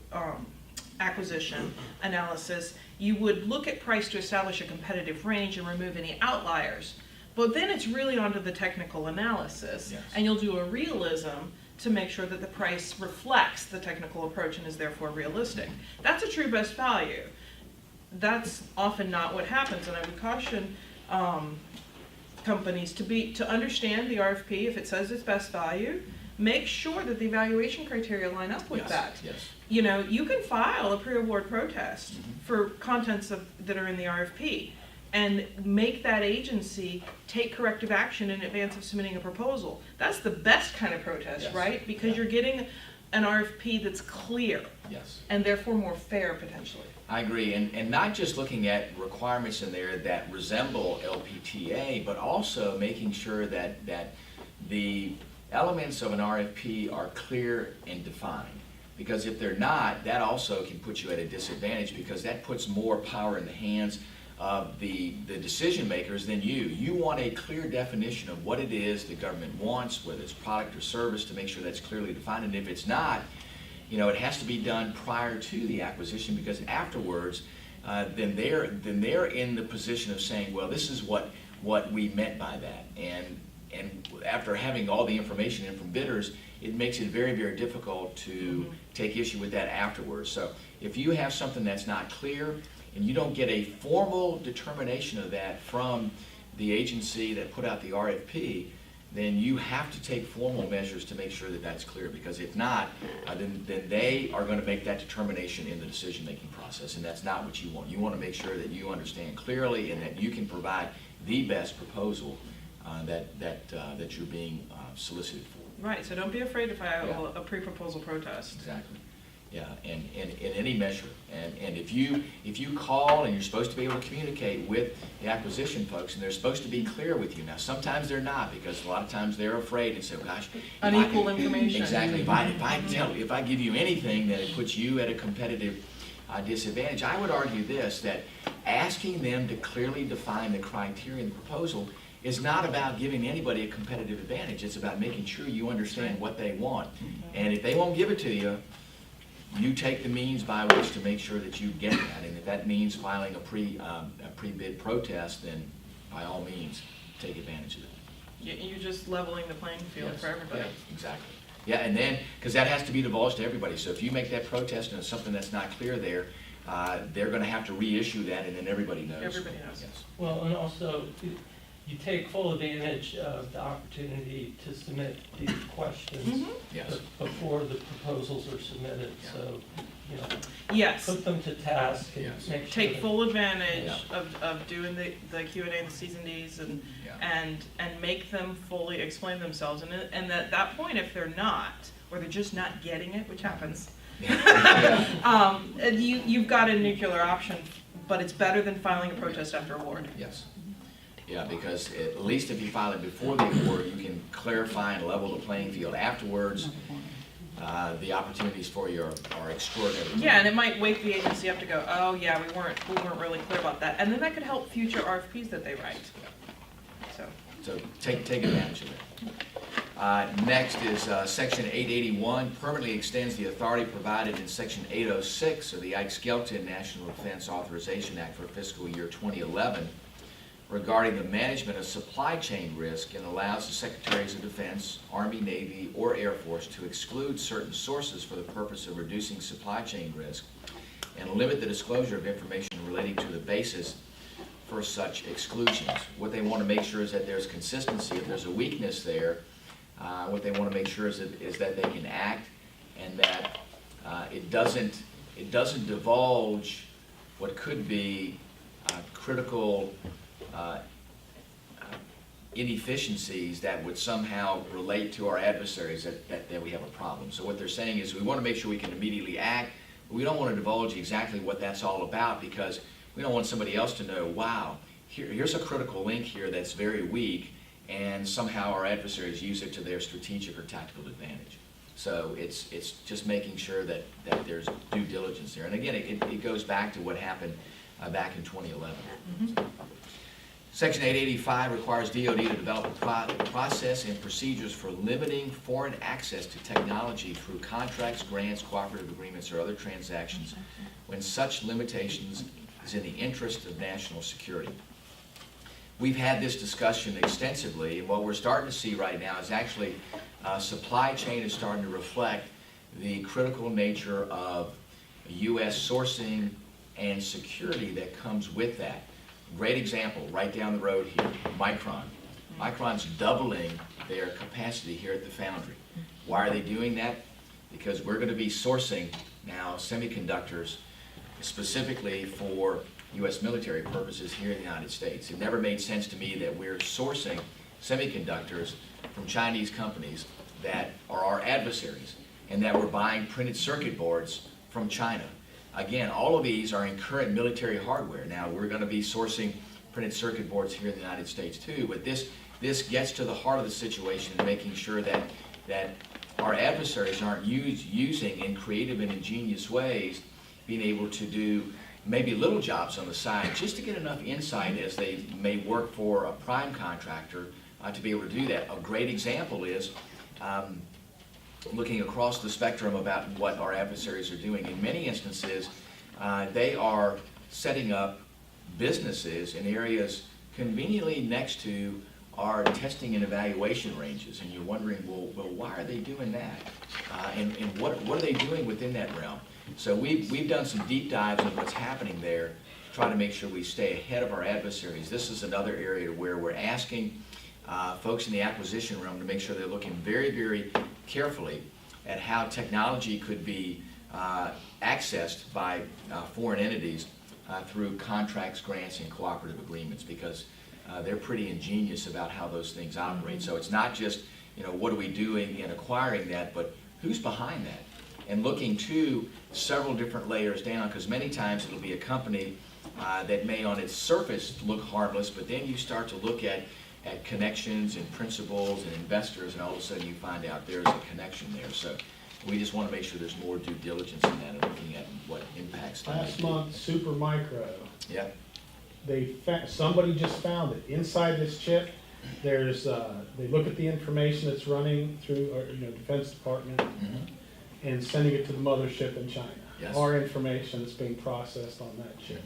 acquisition analysis, you would look at price to establish a competitive range and remove any outliers. But then it's really onto the technical analysis, Yes. and you'll do a realism to make sure that the price reflects the technical approach and is therefore realistic. That's a true best value. That's often not what happens, and I would caution companies to understand the RFP. If it says it's best value, make sure that the evaluation criteria line up with that. Yes. You can file a pre-award protest for contents that are in the RFP and make that agency take corrective action in advance of submitting a proposal. That's the best kind of protest, Yes. right? Because you're getting an RFP that's clear Yes. and therefore more fair potentially. I agree, and not just looking at requirements in there that resemble LPTA, but also making sure that the elements of an RFP are clear and defined. because if they're not, that also can put you at a disadvantage, because that puts more power in the hands of the decision makers than you. You want a clear definition of what it is the government wants, whether it's product or service, to make sure that's clearly defined. And if it's not, it has to be done prior to the acquisition, because afterwards, then they're in the position of saying, well, this is what we meant by that. And after having all the information in from bidders, it makes it very, very difficult to take issue with that afterwards. So if you have something that's not clear, and you don't get a formal determination of that from the agency that put out the RFP, then you have to take formal measures to make sure that that's clear, because if not, then they are going to make that determination in the decision-making process, and that's not what you want. You want to make sure that you understand clearly and that you can provide the best proposal that you're being solicited for. Right, so don't be afraid to file a pre-proposal protest. Exactly. Yeah, and in any measure. And if you call and you're supposed to be able to communicate with the acquisition folks, and they're supposed to be clear with you. Now, sometimes they're not, because a lot of times they're afraid and say, gosh, unequal information. Exactly. If I give you anything that it puts you at a competitive disadvantage, I would argue this, that asking them to clearly define the criteria in the proposal is not about giving anybody a competitive advantage. It's about making sure you understand what they want. And if they won't give it to you, you take the means by which to make sure that you get that. And if that means filing a pre-bid protest, then by all means, take advantage of that. You're just leveling the playing field for everybody. Yeah, exactly. Yeah, and then, because that has to be divulged to everybody. So if you make that protest and it's something that's not clear there, they're going to have to reissue that, and then everybody knows. Everybody knows. Yes. Well, and also, you take full advantage of the opportunity to submit these questions Yes. before the proposals are submitted. Yeah. So, Yes. put them to task and Yes. make sure Take that- full advantage of doing the Q&A, the Cs and Ds, and make them fully explain themselves. And at that point, if they're not, or they're just not getting it, which happens, and you've got a nuclear option, but it's better than filing a protest after award. Yes. Yeah, because at least if you file it before the award, you can clarify and level the playing field. Afterwards, the opportunities for you are extraordinary. Yeah, and it might wake the agency up to go, oh yeah, we weren't really clear about that, and then that could help future RFPs that they write. So take advantage of it. Next is Section 881, permanently extends the authority provided in Section 806 of the Ike-Skelton National Defense Authorization Act for fiscal year 2011 regarding the management of supply chain risk, and allows the Secretaries of Defense, Army, Navy, or Air Force to exclude certain sources for the purpose of reducing supply chain risk and limit the disclosure of information relating to the basis for such exclusions. What they want to make sure is that there's consistency. If there's a weakness there, what they want to make sure is that they can act, and that it doesn't divulge what could be critical inefficiencies that would somehow relate to our adversaries that we have a problem. So what they're saying is we want to make sure we can immediately act, but we don't want to divulge exactly what that's all about, because we don't want somebody else to know, wow, here's a critical link here that's very weak, and somehow our adversaries use it to their strategic or tactical advantage. So it's just making sure that there's due diligence there. And again, it goes back to what happened back in 2011. Section 885 requires DoD to develop a process and procedures for limiting foreign access to technology through contracts, grants, cooperative agreements, or other transactions when such limitations is in the interest of national security. We've had this discussion extensively, and what we're starting to see right now is actually supply chain is starting to reflect the critical nature of U.S. sourcing and security that comes with that. Great example, right down the road here, Micron. Micron's doubling their capacity here at the foundry. Why are they doing that? Because we're going to be sourcing now semiconductors specifically for U.S. military purposes here in the United States. It never made sense to me that we're sourcing semiconductors from Chinese companies that are our adversaries, and that we're buying printed circuit boards from China. Again, all of these are in current military hardware. Now, we're going to be sourcing printed circuit boards here in the United States too, but this gets to the heart of the situation and making sure that our adversaries aren't using in creative and ingenious ways, being able to do maybe little jobs on the side just to get enough insight as they may work for a prime contractor to be able to do that. A great example is looking across the spectrum about what our adversaries are doing. In many instances, they are setting up businesses in areas conveniently next to our testing and evaluation ranges, and you're wondering, well, why are they doing that? And what are they doing within that realm? So we've done some deep dives on what's happening there to try to make sure we stay ahead of our adversaries. This is another area where we're asking folks in the acquisition realm to make sure they're looking very, very carefully at how technology could be accessed by foreign entities through contracts, grants, and cooperative agreements, because they're pretty ingenious about how those things operate. So it's not just, what are we doing in acquiring that, but who's behind that? And looking to several different layers down, because many times it'll be a company that may on its surface look harmless, but then you start to look at connections and principals and investors, and all of a sudden you find out there's a connection there. So we just want to make sure there's more due diligence in that and looking at what impacts. Last month, Super Micro, Yeah. somebody just found it. Inside this chip, there's, they look at the information that's running through our Defense Department and sending it to the mothership in China. Yes. Our information is being processed on that chip.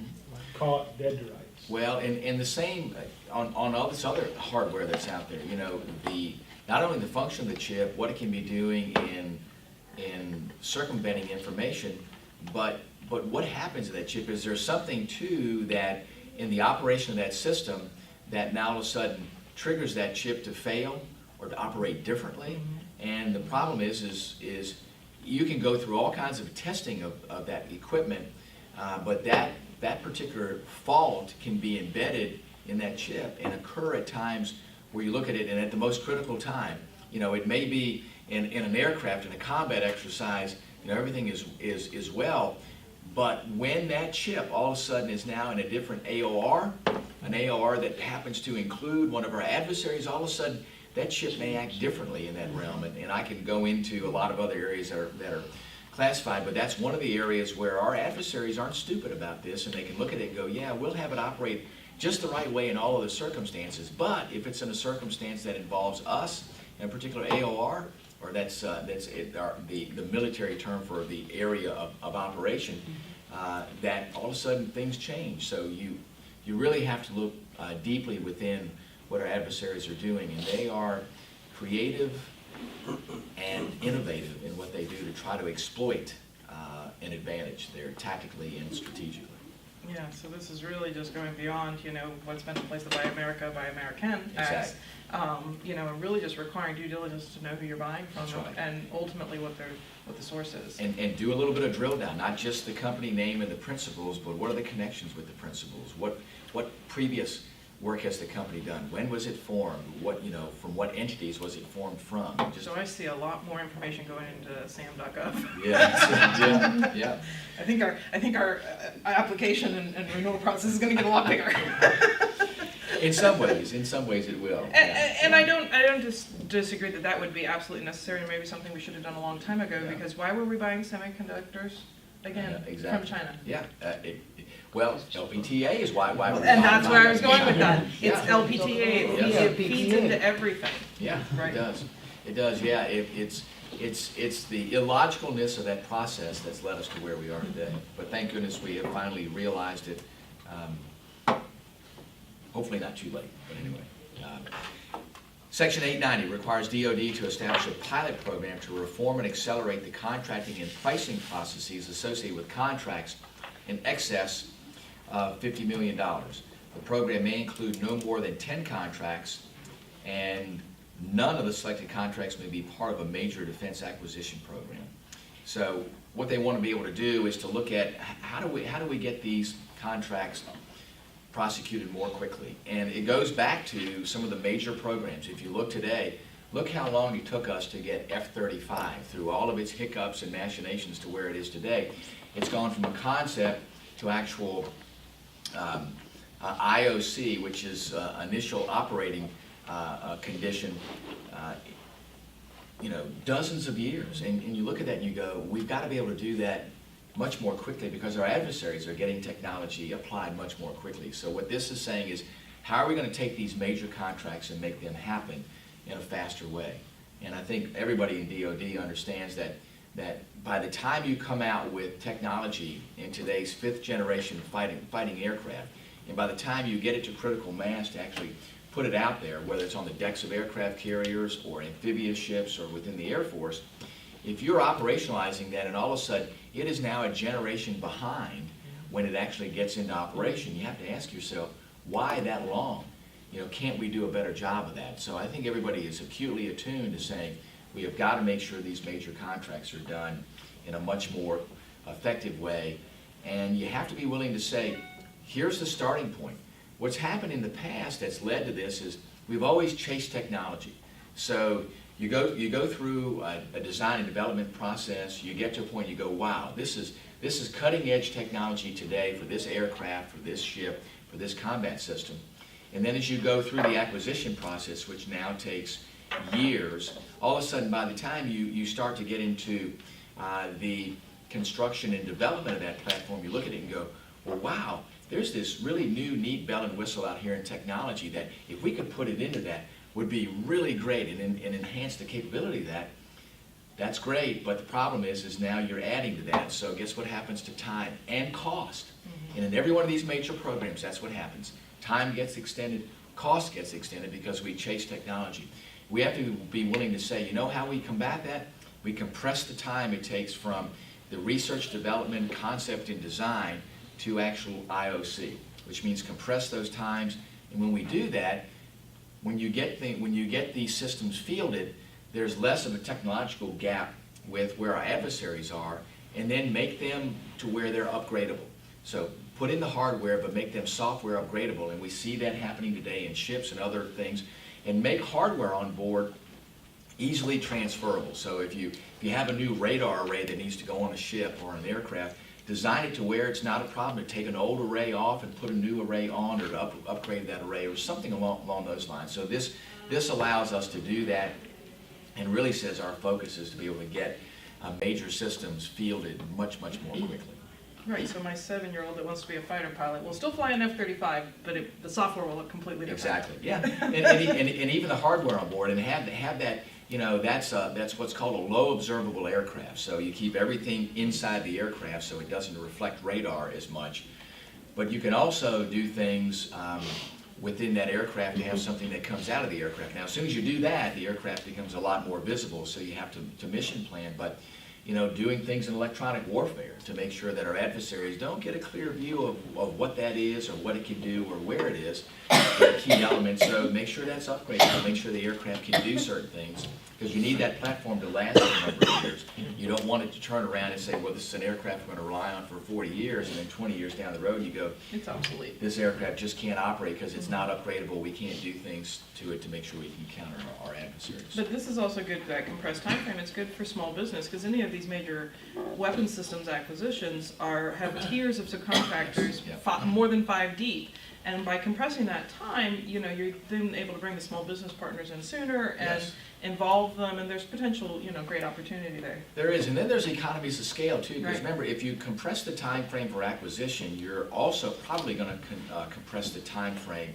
Caught dead to rights. Well, and the same on all this other hardware that's out there. Not only the function of the chip, what it can be doing in circumventing information, but what happens to that chip is there's something too that in the operation of that system that now all of a sudden triggers that chip to fail or to operate differently. And the problem is you can go through all kinds of testing of that equipment, but that particular fault can be embedded in that chip and occur at times where you look at it and at the most critical time. It may be in an aircraft, in a combat exercise, everything is well, but when that chip all of a sudden is now in a different AOR, an AOR that happens to include one of our adversaries, all of a sudden that chip may act differently in that realm. And I can go into a lot of other areas that are classified, but that's one of the areas where our adversaries aren't stupid about this, and they can look at it and go, yeah, we'll have it operate just the right way in all of the circumstances, but if it's in a circumstance that involves us, in a particular AOR, or that's the military term for the area of operation, that all of a sudden things change. So you really have to look deeply within what our adversaries are doing, and they are creative and innovative in what they do to try to exploit an advantage there tactically and strategically. Yeah, so this is really just going beyond, what's been in place, the Buy America, Buy American Acts. Exactly. Really just requiring due diligence to know who you're buying from. That's right. And ultimately what the source is. And do a little bit of drill down, not just the company name and the principals, but what are the connections with the principals? What previous work has the company done? When was it formed? From what entities was it formed from? So I see a lot more information going into SAM.gov. Yeah. I think our application and renewal process is going to get a lot bigger. In some ways it will. And I don't disagree that would be absolutely necessary, and maybe something we should have done a long time ago. Yeah. Because why were we buying semiconductors again exactly. from China? Yeah. Well, LPTA is why we're and that's where I was going with that. Yeah. It's LPTA. It feeds into everything. Yeah, Right. it does. It does. Yeah. It's the illogicalness of that process that's led us to where we are today. But thank goodness we have finally realized it. Hopefully not too late. But anyway. Section 890 requires DoD to establish a pilot program to reform and accelerate the contracting and pricing processes associated with contracts in excess of $50 million. The program may include no more than 10 contracts, and none of the selected contracts may be part of a major defense acquisition program. So what they want to be able to do is to look at how do we get these contracts prosecuted more quickly. And it goes back to some of the major programs. If you look today, look how long it took us to get F-35 through all of its hiccups and machinations to where it is today. It's gone from a concept to actual IOC, which is initial operating condition, dozens of years. And you look at that and you go, we've got to be able to do that much more quickly because our adversaries are getting technology applied much more quickly. So what this is saying is, how are we going to take these major contracts and make them happen in a faster way? And I think everybody in DoD understands that by the time you come out with technology in today's 5th generation fighting aircraft, and by the time you get it to critical mass to actually put it out there, whether it's on the decks of aircraft carriers or amphibious ships or within the Air Force, if you're operationalizing that and all of a sudden it is now a generation behind when it actually gets into operation, you have to ask yourself, why that long? Can't we do a better job of that? So I think everybody is acutely attuned to saying we have got to make sure these major contracts are done in a much more effective way. And you have to be willing to say, here's the starting point. What's happened in the past that's led to this is we've always chased technology. So you go through a design and development process, you get to a point you go, wow, this is cutting edge technology today for this aircraft, for this ship, for this combat system. And then as you go through the acquisition process, which now takes years, all of a sudden by the time you start to get into the construction and development of that platform, you look at it and go, well, wow, there's this really new, neat bell and whistle out here in technology that if we could put it into that would be really great and enhance the capability of that. That's great, but the problem is now you're adding to that. So guess what happens to time and cost? And in every one of these major programs, that's what happens. Time gets extended, cost gets extended because we chase technology. We have to be willing to say, you know how we combat that? We compress the time it takes from the research, development, concept, and design to actual IOC, which means compress those times. And when we do that, when you get these systems fielded, there's less of a technological gap with where our adversaries are, and then make them to where they're upgradable. So put in the hardware, but make them software upgradable, and we see that happening today in ships and other things, and make hardware on board easily transferable. So if you have a new radar array that needs to go on a ship or an aircraft, design it to where it's not a problem to take an old array off and put a new array on, or to upgrade that array, or something along those lines. So this allows us to do that, and really says our focus is to be able to get major systems fielded much, much more quickly. Right, so my 7-year-old that wants to be a fighter pilot will still fly an F-35, but the software will look completely different. Exactly, yeah. and even the hardware on board, and have that, that's what's called a low observable aircraft. So you keep everything inside the aircraft so it doesn't reflect radar as much. But you can also do things within that aircraft to have something that comes out of the aircraft. Now, as soon as you do that, the aircraft becomes a lot more visible, so you have to mission plan. But doing things in electronic warfare to make sure that our adversaries don't get a clear view of what that is or what it can do or where it is, the key elements. So make sure that's upgraded, make sure the aircraft can do certain things, because you need that platform to last a number of years. You don't want it to turn around and say, well, this is an aircraft we're going to rely on for 40 years, and then 20 years down the road you go, it's obsolete. This aircraft just can't operate because it's not upgradable. We can't do things to it to make sure we can counter our adversaries. But this is also good, that compressed time frame. It's good for small business, because any of these major weapon systems acquisitions have tiers of subcontractors, more than 5 deep. And by compressing that time, you're then able to bring the small business partners in sooner and involve them, and there's potential, great opportunity there. There is, and then there's economies of scale too, because remember, if you compress the time frame for acquisition, you're also probably going to compress the time frame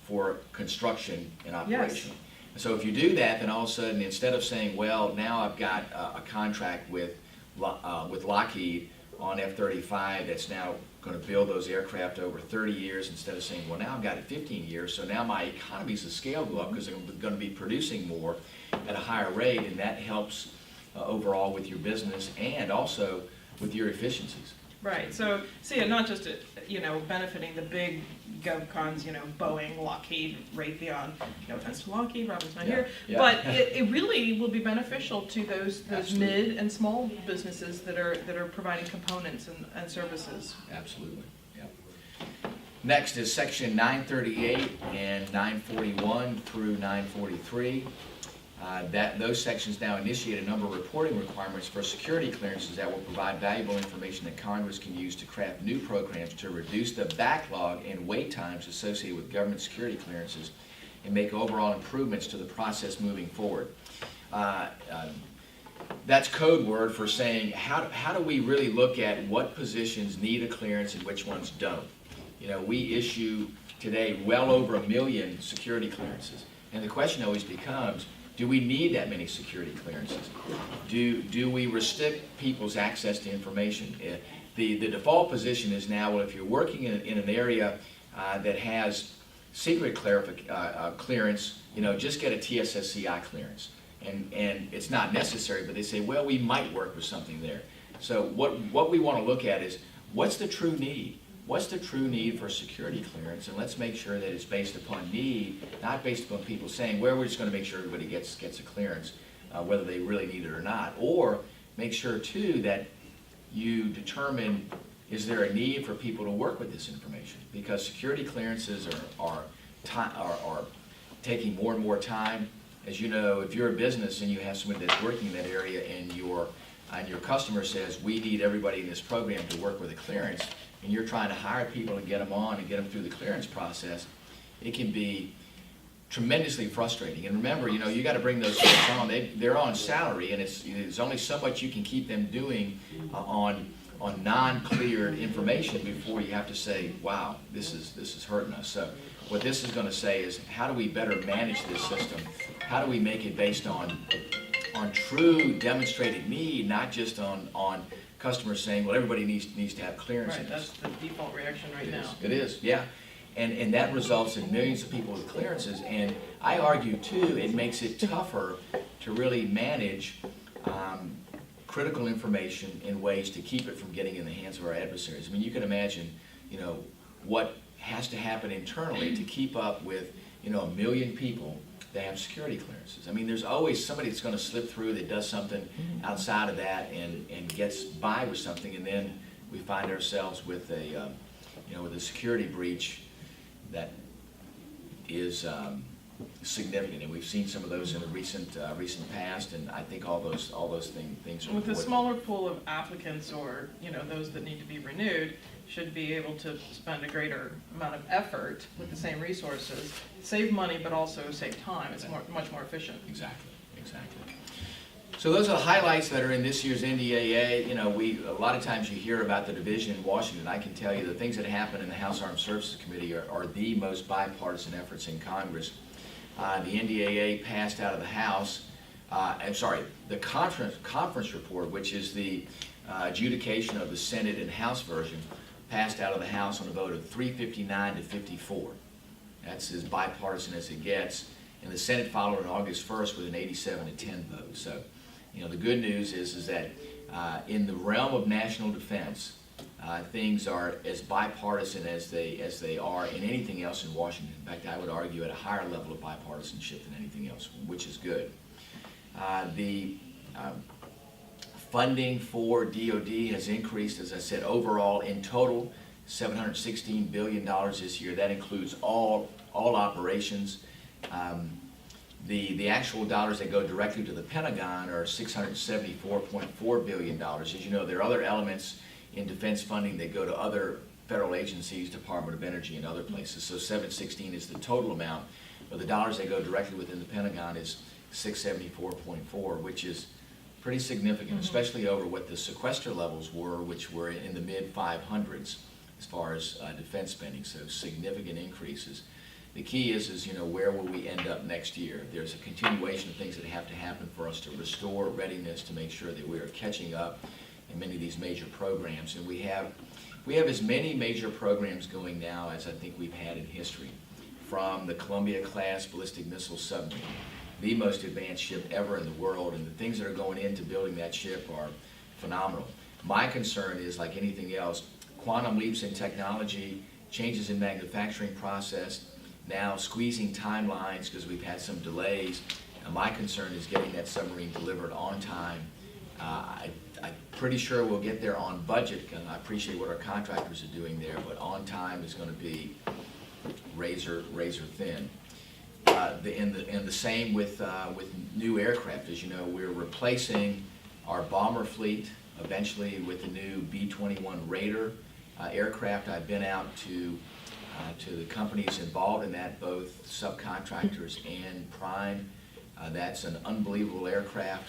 for construction and operation. Yes. So if you do that, then all of a sudden, instead of saying, well, now I've got a contract with Lockheed on F-35 that's now going to build those aircraft over 30 years, instead of saying, well, now I've got it 15 years, so now my economies of scale go up because I'm going to be producing more at a higher rate, and that helps overall with your business and also with your efficiencies. Right, so not just, benefiting the big GovCons, Boeing, Lockheed, Raytheon, no offense to Lockheed, Robin's not here, but it really will be beneficial to those mid and small businesses that are providing components and services. Absolutely, yeah. Next is section 938 and 941 through 943. Those sections now initiate a number of reporting requirements for security clearances that will provide valuable information that Congress can use to craft new programs to reduce the backlog and wait times associated with government security clearances and make overall improvements to the process moving forward. that's code word for saying how do we really look at what positions need a clearance and which ones don't. You know, we issue today well over 1 million security clearances, and the question always becomes, do we need that many security clearances? Do we restrict people's access to information? The default position is now, well, if you're working in an area that has secret clearance, you know, just get a TSSCI clearance. And it's not necessary, but they say, well, we might work with something there. So what we want to look at is, what's the true need? What's the true need for security clearance? And let's make sure that it's based upon need, not based upon people saying, well, we're just going to make sure everybody gets a clearance, whether they really need it or not. Or make sure, too, that you determine, is there a need for people to work with this information? Because security clearances are taking more and more time. As you know, if you're a business and you have somebody that's working in that area and your customer says, we need everybody in this program to work with a clearance, and you're trying to hire people and get them on and get them through the clearance process, it can be tremendously frustrating. And remember, you know, you got to bring those folks on. They're on salary, and there's only so much you can keep them doing on non-cleared information before you have to say, wow, this is hurting us. So what this is going to say is, how do we better manage this system? How do we make it based on true demonstrated need, not just on customers saying, well, everybody needs to have clearance. Right, that's the default reaction right now. It is, yeah. And that results in millions of people with clearances. And I argue, too, it makes it tougher to really manage critical information in ways to keep it from getting in the hands of our adversaries. I mean, you can imagine, you know, what has to happen internally to keep up with, you know, 1 million people that have security clearances. I mean, there's always somebody that's going to slip through that does something outside of that and gets by with something, and then we find ourselves with a, with a security breach that is significant, and we've seen some of those in the recent past, and I think all those things are with a important. smaller pool of applicants, or those that need to be renewed, should be able to spend a greater amount of effort with the same resources, save money, but also save time. It's much more efficient. Exactly. So those are the highlights that are in this year's NDAA. You know, a lot of times you hear about the division in Washington. I can tell you the things that happen in the House Armed Services Committee are the most bipartisan efforts in Congress. The NDAA passed out of the House, the conference report, which is the adjudication of the Senate and House version, passed out of the House on a vote of 359 to 54. That's as bipartisan as it gets. And the Senate followed on August 1st with an 87 to 10 vote. So, the good news is that in the realm of national defense, things are as bipartisan as they are in anything else in Washington. In fact, I would argue at a higher level of bipartisanship than anything else, which is good. The funding for DOD has increased, as I said, overall in total, $716 billion this year. That includes all operations. The actual dollars that go directly to the Pentagon are $674.4 billion. As you know, there are other elements in defense funding that go to other federal agencies, Department of Energy and other places. So 716 is the total amount, but the dollars that go directly within the Pentagon is 674.4, which is pretty significant, especially over what the sequester levels were, which were in the mid 500s as far as defense spending. So significant increases. The key is where will we end up next year? There's a continuation of things that have to happen for us to restore readiness, to make sure that we are catching up in many of these major programs. And we have as many major programs going now as I think we've had in history, from the Columbia-class ballistic missile submarine, the most advanced ship ever in the world, and the things that are going into building that ship are phenomenal. My concern is, like anything else, quantum leaps in technology, changes in manufacturing process, now squeezing timelines because we've had some delays. My concern is getting that submarine delivered on time. I'm pretty sure we'll get there on budget, and I appreciate what our contractors are doing there, but on time is going to be razor thin. And the same with new aircraft. As you know, we're replacing our bomber fleet eventually with the new B-21 Raider aircraft. I've been out to the companies involved in that, both subcontractors and prime. That's an unbelievable aircraft,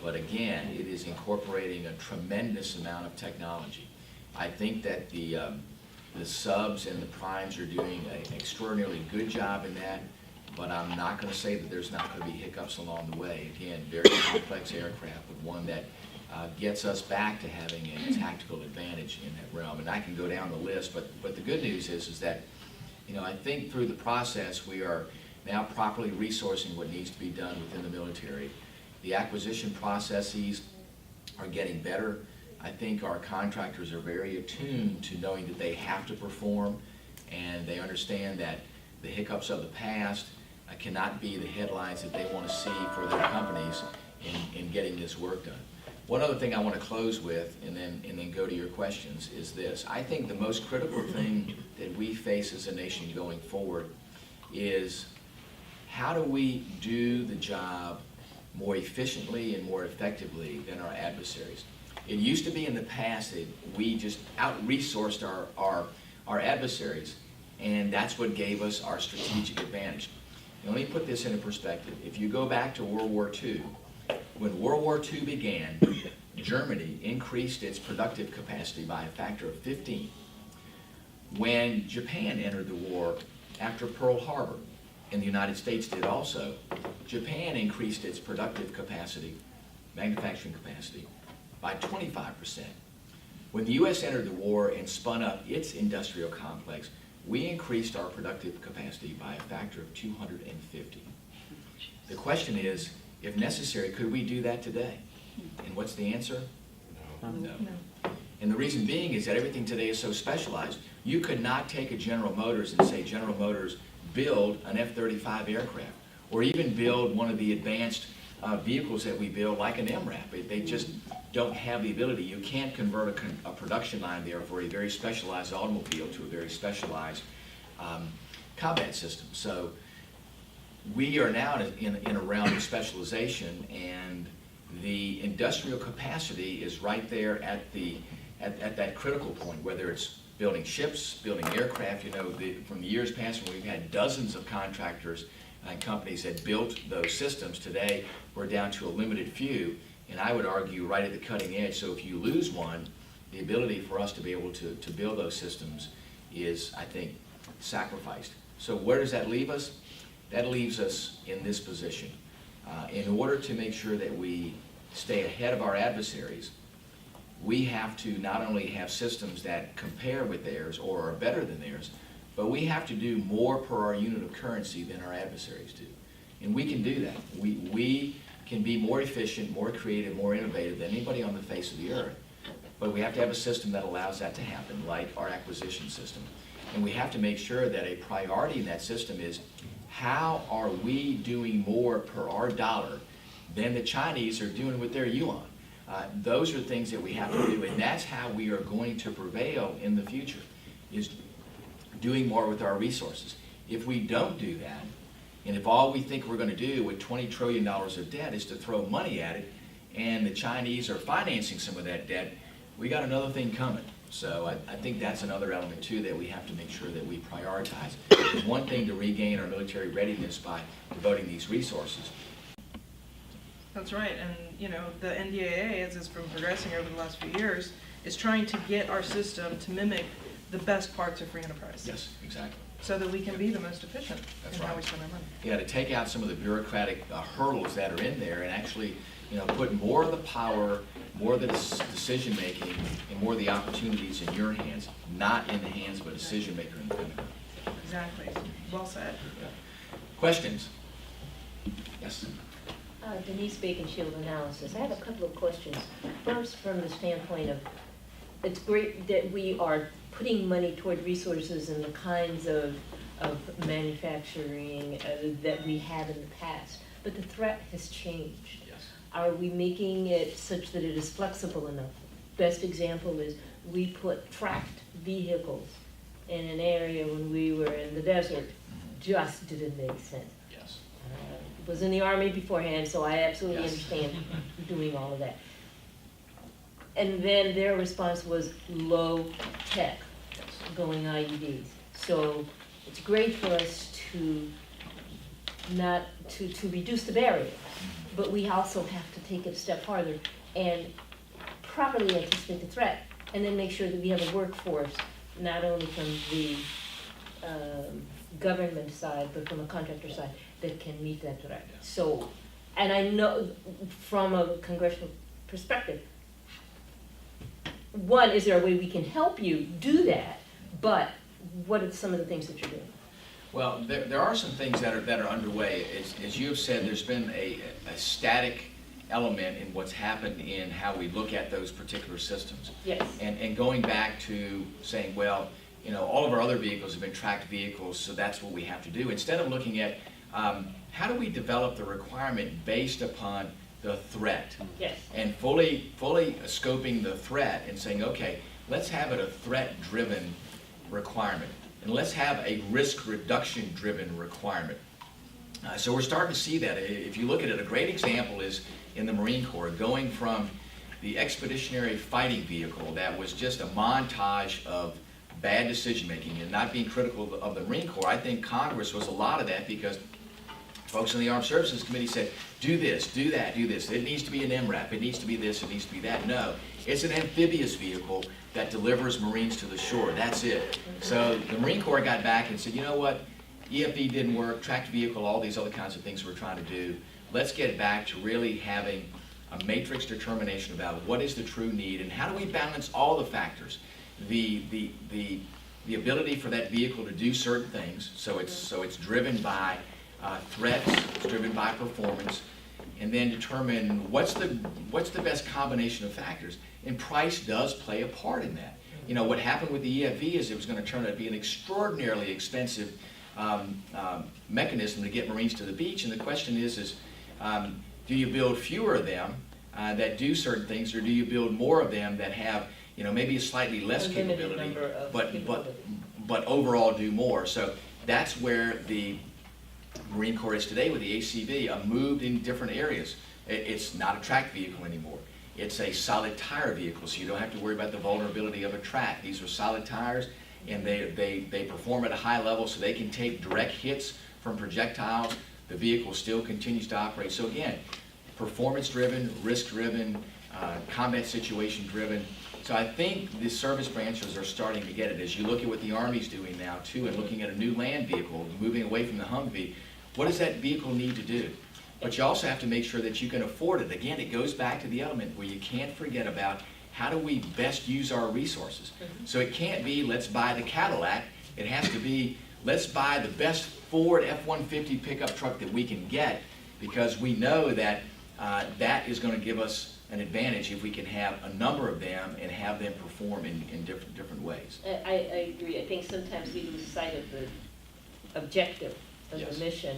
but again, it is incorporating a tremendous amount of technology. I think that the subs and the primes are doing an extraordinarily good job in that, but I'm not going to say that there's not going to be hiccups along the way. Again, very complex aircraft, but one that gets us back to having a tactical advantage in that realm. And I can go down the list, but the good news is that, you know, I think through the process we are now properly resourcing what needs to be done within the military. The acquisition processes are getting better. I think our contractors are very attuned to knowing that they have to perform, and they understand that the hiccups of the past cannot be the headlines that they want to see for their companies in getting this work done. One other thing I want to close with, and then go to your questions, is this. I think the most critical thing that we face as a nation going forward is how do we do the job more efficiently and more effectively than our adversaries. It used to be in the past that we just out-resourced our adversaries, and that's what gave us our strategic advantage. Now, let me put this into perspective. If you go back to World War II, when World War II began, Germany increased its productive capacity by a factor of 15. When Japan entered the war after Pearl Harbor, and the United States did also, Japan increased its productive capacity, manufacturing capacity, by 25%. When the U.S. entered the war and spun up its industrial complex, we increased our productive capacity by a factor of 250. The question is, if necessary, could we do that today? And what's the answer? No. And the reason being is that everything today is so specialized. You could not take a General Motors and say, General Motors, build an F-35 aircraft, or even build one of the advanced vehicles that we build, like an MRAP. They just don't have the ability. You can't convert a production line there for a very specialized automobile to a very specialized combat system. So we are now in a realm of specialization, and the industrial capacity is right there at that critical point, whether it's building ships, building aircraft. You know, from the years past when we've had dozens of contractors and companies that built those systems, today we're down to a limited few, and I would argue right at the cutting edge. So if you lose one, the ability for us to be able to build those systems is, I think, sacrificed. So where does that leave us? That leaves us in this position. In order to make sure that we stay ahead of our adversaries, we have to not only have systems that compare with theirs or are better than theirs, but we have to do more per our unit of currency than our adversaries do. And we can do that. We can be more efficient, more creative, more innovative than anybody on the face of the earth. But we have to have a system that allows that to happen, like our acquisition system. And we have to make sure that a priority in that system is, how are we doing more per our dollar than the Chinese are doing with their yuan? Those are things that we have to do, and that's how we are going to prevail in the future, is doing more with our resources. If we don't do that, and if all we think we're going to do with $20 trillion of debt is to throw money at it, and the Chinese are financing some of that debt, we got another thing coming. So I think that's another element too that we have to make sure that we prioritize. It's one thing to regain our military readiness by devoting these resources. That's right, and you know, the NDAA, as it's been progressing over the last few years, is trying to get our system to mimic the best parts of free enterprise. Yes, exactly. So that we can be the most efficient in how we spend our money. Yeah, to take out some of the bureaucratic hurdles that are in there, and actually, you know, put more of the power, more of the decision making, and more of the opportunities in your hands, not in the hands of a decision maker in the Pentagon. Exactly. Well said. Yeah. Questions? Yes. Denise Bacon Shield Analysis. I have a couple of questions. First, from the standpoint of, it's great that we are putting money toward resources and the kinds of manufacturing that we have in the past, but the threat has changed. Yes. Are we making it such that it is flexible enough? Best example is we put tracked vehicles in an area when we were in the desert. Just didn't make sense. Yes. Was in the Army beforehand, so I absolutely Yes. understand doing all of that. And then their response was low tech, going IEDs. So it's great for us to not to reduce the barrier, but we also have to take it a step farther and properly anticipate the threat, and then make sure that we have a workforce, not only from the government side, but from a contractor side, that can meet that threat. So, and I know from a congressional perspective, one, is there a way we can help you do that? But what are some of the things that you're doing? Well, there are some things that are underway. As you have said, there's been a static element in what's happened in how we look at those particular systems. Yes. And going back to saying, well, you know, all of our other vehicles have been tracked vehicles, so that's what we have to do. Instead of looking at how do we develop the requirement based upon the threat? Yes. And fully scoping the threat and saying, okay, let's have it a threat-driven requirement. And let's have a risk reduction-driven requirement. So we're starting to see that. If you look at it, a great example is in the Marine Corps, going from the expeditionary fighting vehicle that was just a montage of bad decision-making and not being critical of the Marine Corps. I think Congress was a lot of that because folks in the Armed Services Committee said, do this, do that, do this. It needs to be an MRAP, it needs to be this, it needs to be that. No, it's an amphibious vehicle that delivers Marines to the shore. That's it. So the Marine Corps got back and said, you know what, EFV didn't work, tracked vehicle, all these other kinds of things we're trying to do. Let's get back to really having a matrix determination about what is the true need and how do we balance all the factors. The ability for that vehicle to do certain things, so it's driven by threats, it's driven by performance, and then determine what's the best combination of factors. And price does play a part in that. You know, what happened with the EFV is it was going to turn out to be an extraordinarily expensive mechanism to get Marines to the beach, and the question is do you build fewer of them that do certain things, or do you build more of them that have, you know, maybe a slightly less capability, but overall do more? So that's where the Marine Corps is today with the ACV, moved in different areas. It's not a tracked vehicle anymore. It's a solid tire vehicle, so you don't have to worry about the vulnerability of a track. These are solid tires, and they perform at a high level, so they can take direct hits from projectiles. The vehicle still continues to operate. So again, performance-driven, risk-driven, combat situation-driven. So I think the service branches are starting to get it. As you look at what the Army's doing now, too, and looking at a new land vehicle, moving away from the Humvee, what does that vehicle need to do? But you also have to make sure that you can afford it. Again, it goes back to the element where you can't forget about how do we best use our resources. So it can't be, let's buy the Cadillac. It has to be, let's buy the best Ford F-150 pickup truck that we can get, because we know that that is going to give us an advantage if we can have a number of them and have them perform in different ways. I agree. I think sometimes we lose sight of the objective of Yes. the mission,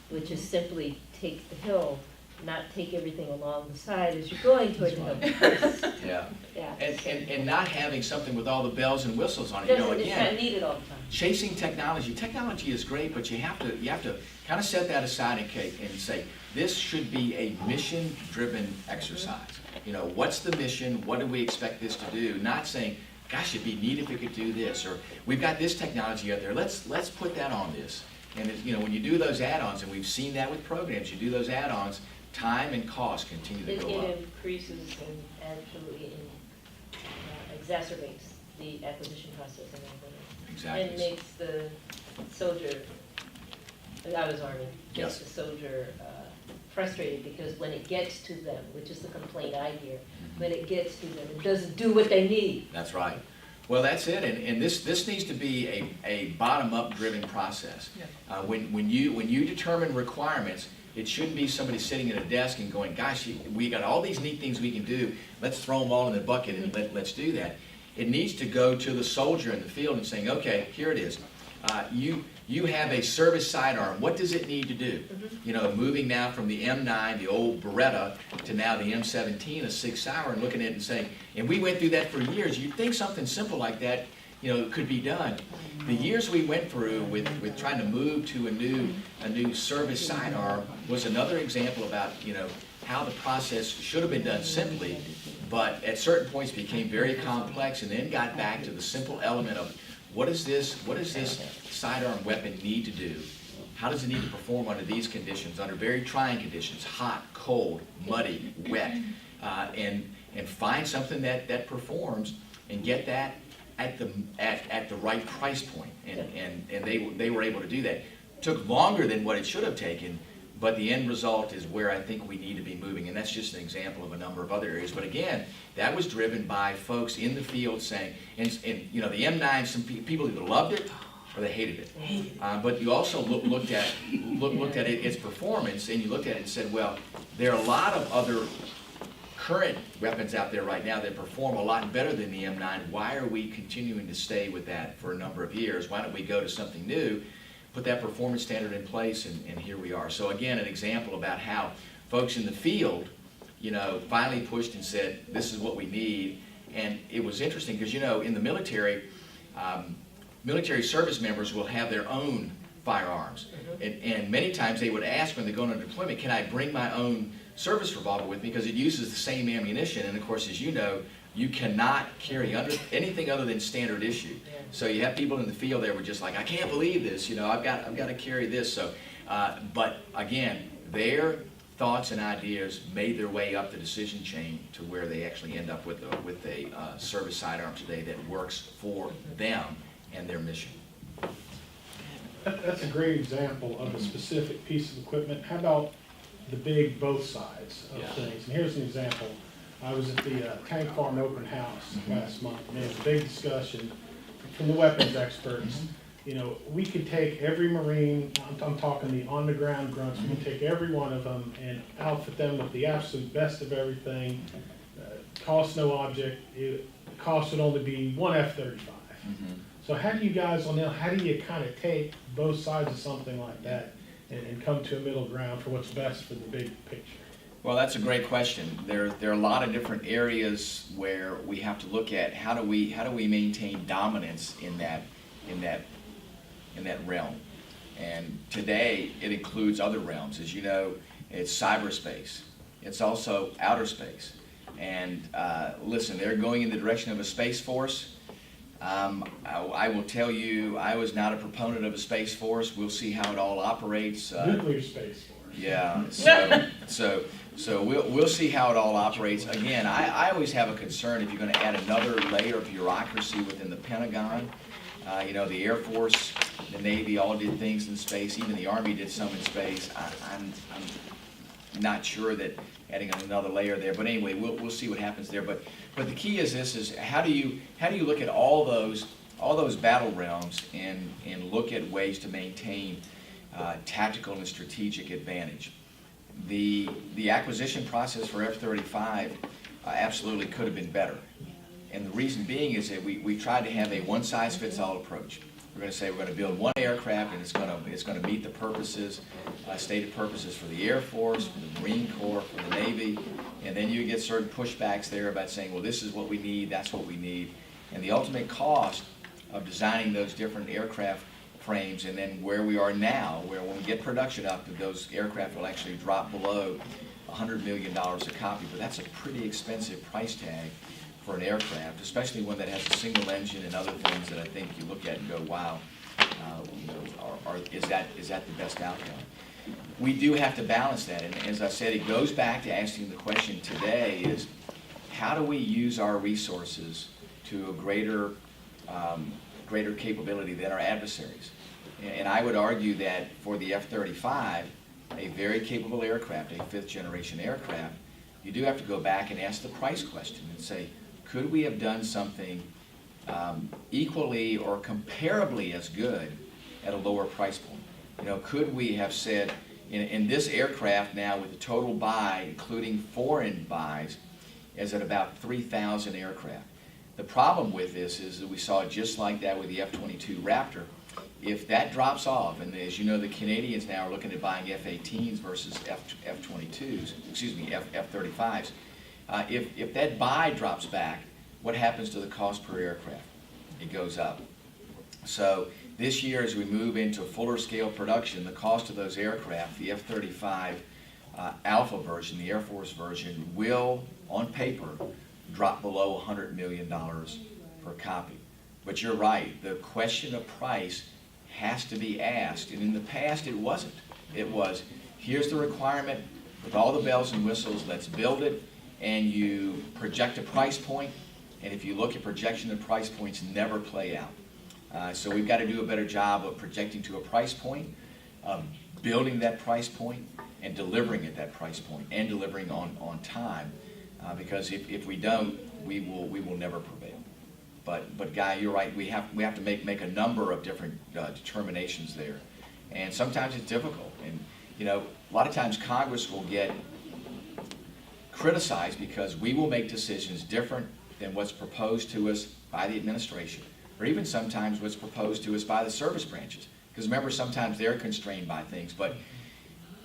which is simply take the hill, not take everything along the side as you're going toward the hill. Because, Yeah. yeah. And not having something with all the bells and whistles on it. You know, It's again, not needed all the time. chasing technology. Technology is great, but you have to kind of set that aside and say, this should be a mission-driven exercise. You know, what's the mission? What do we expect this to do? Not saying, gosh, it'd be neat if it could do this, or we've got this technology out there. Let's put that on this. And you know, when you do those add-ons, and we've seen that with programs, you do those add-ons, time and cost continue to go up. It increases and actually exacerbates the acquisition process and everything. Exactly. And makes the soldier, I was Army, Yes. makes the soldier frustrated, because when it gets to them, which is the complaint I hear, when it gets to them, it doesn't do what they need. That's right. Well, that's it, and this needs to be a bottom-up driven process. When you determine requirements, it shouldn't be somebody sitting at a desk and going, gosh, we got all these neat things we can do, let's throw them all in the bucket and let's do that. It needs to go to the soldier in the field and saying, okay, here it is. You have a service sidearm. What does it need to do? You know, moving now from the M9, the old Beretta, to now the M17, a 6 Sauer, and looking at it and saying, and we went through that for years. You'd think something simple like that, you know, could be done. The years we went through with trying to move to a new service sidearm was another example about, you know, how the process should have been done simply, but at certain points became very complex, and then got back to the simple element of what does this sidearm weapon need to do? how does it need to perform under these conditions, under very trying conditions, hot, cold, muddy, wet, and find something that performs and get that at the right price point. And they were able to do that. Took longer than what it should have taken, but the end result is where I think we need to be moving, and that's just an example of a number of other areas. But again, that was driven by folks in the field saying, and you know, the M9, some people either loved it or they hated it. But you also looked at its performance, and you looked at it and said, well, there are a lot of other current weapons out there right now that perform a lot better than the M9. Why are we continuing to stay with that for a number of years? Why don't we go to something new, put that performance standard in place, and here we are. So again, an example about how folks in the field, you know, finally pushed and said, this is what we need. And it was interesting because, you know, in the military, military service members will have their own firearms. And many times they would ask when they go on deployment, can I bring my own service revolver with me, because it uses the same ammunition. And of course, as you know, you cannot carry anything other than standard issue. So you have people in the field that were just like, I can't believe this, you know, I've got to carry this. So, but again, their thoughts and ideas made their way up the decision chain to where they actually end up with a service sidearm today that works for them and their mission. That's a great example of a specific piece of equipment. How about the big both sides of things? And here's an example. I was at the Tank Farm Open House last month, and there was a big discussion from the weapons experts. You know, we could take every Marine, I'm talking the on-the-ground grunts, we can take every one of them and outfit them with the absolute best of everything. Cost no object, the cost would only be one F-35. So how do you guys, how do you kind of take both sides of something like that and come to a middle ground for what's best for the big picture? Well, that's a great question. There are a lot of different areas where we have to look at how do we maintain dominance in that realm. And today it includes other realms. As you know, it's cyberspace. It's also outer space. And listen, they're going in the direction of a space force. I will tell you, I was not a proponent of a space force. We'll see how it all operates. Nuclear space force. Yeah. So we'll see how it all operates. Again, I always have a concern if you're going to add another layer of bureaucracy within the Pentagon. You know, the Air Force, the Navy all did things in space. Even the Army did some in space. I'm not sure that adding another layer there. But anyway, we'll see what happens there. But the key is this: is how do you look at all those battle realms and look at ways to maintain tactical and strategic advantage. The acquisition process for F-35 absolutely could have been better. And the reason being is that we tried to have a one-size-fits-all approach. We're going to say we're going to build one aircraft and it's going to meet the purposes, stated purposes for the Air Force, for the Marine Corps, for the Navy, and then you get certain pushbacks there about saying, well, this is what we need, that's what we need. And the ultimate cost of designing those different aircraft frames, and then where we are now, where when we get production up, those aircraft will actually drop below $100 million a copy, but that's a pretty expensive price tag for an aircraft, especially one that has a single engine and other things that I think you look at and go, wow, you know, is that the best outcome? We do have to balance that, and as I said, it goes back to asking the question today is, how do we use our resources to a greater capability than our adversaries? And I would argue that for the F-35, a very capable aircraft, a fifth-generation aircraft, you do have to go back and ask the price question and say, could we have done something equally or comparably as good at a lower price point? You know, could we have said, in this aircraft now with the total buy, including foreign buys, is at about 3,000 aircraft. The problem with this is that we saw just like that with the F-22 Raptor. If that drops off, and as you know, the Canadians now are looking at buying F-18s versus F-22s, excuse me, F-35s. If that buy drops back, what happens to the cost per aircraft? It goes up. So this year, as we move into fuller scale production, the cost of those aircraft, the F-35 Alpha version, the Air Force version, will, on paper, drop below $100 million per copy. But you're right, the question of price has to be asked, and in the past it wasn't. It was, here's the requirement with all the bells and whistles, let's build it, and you project a price point, and if you look at projection and price points never play out. So we've got to do a better job of projecting to a price point, building that price point, and delivering at that price point, and delivering on time, because if we don't, we will never prevail. But Guy, you're right. We have to make a number of different determinations there, and sometimes it's difficult. And you know, a lot of times Congress will get criticized because we will make decisions different than what's proposed to us by the administration, or even sometimes what's proposed to us by the service branches. Because remember, sometimes they're constrained by things. But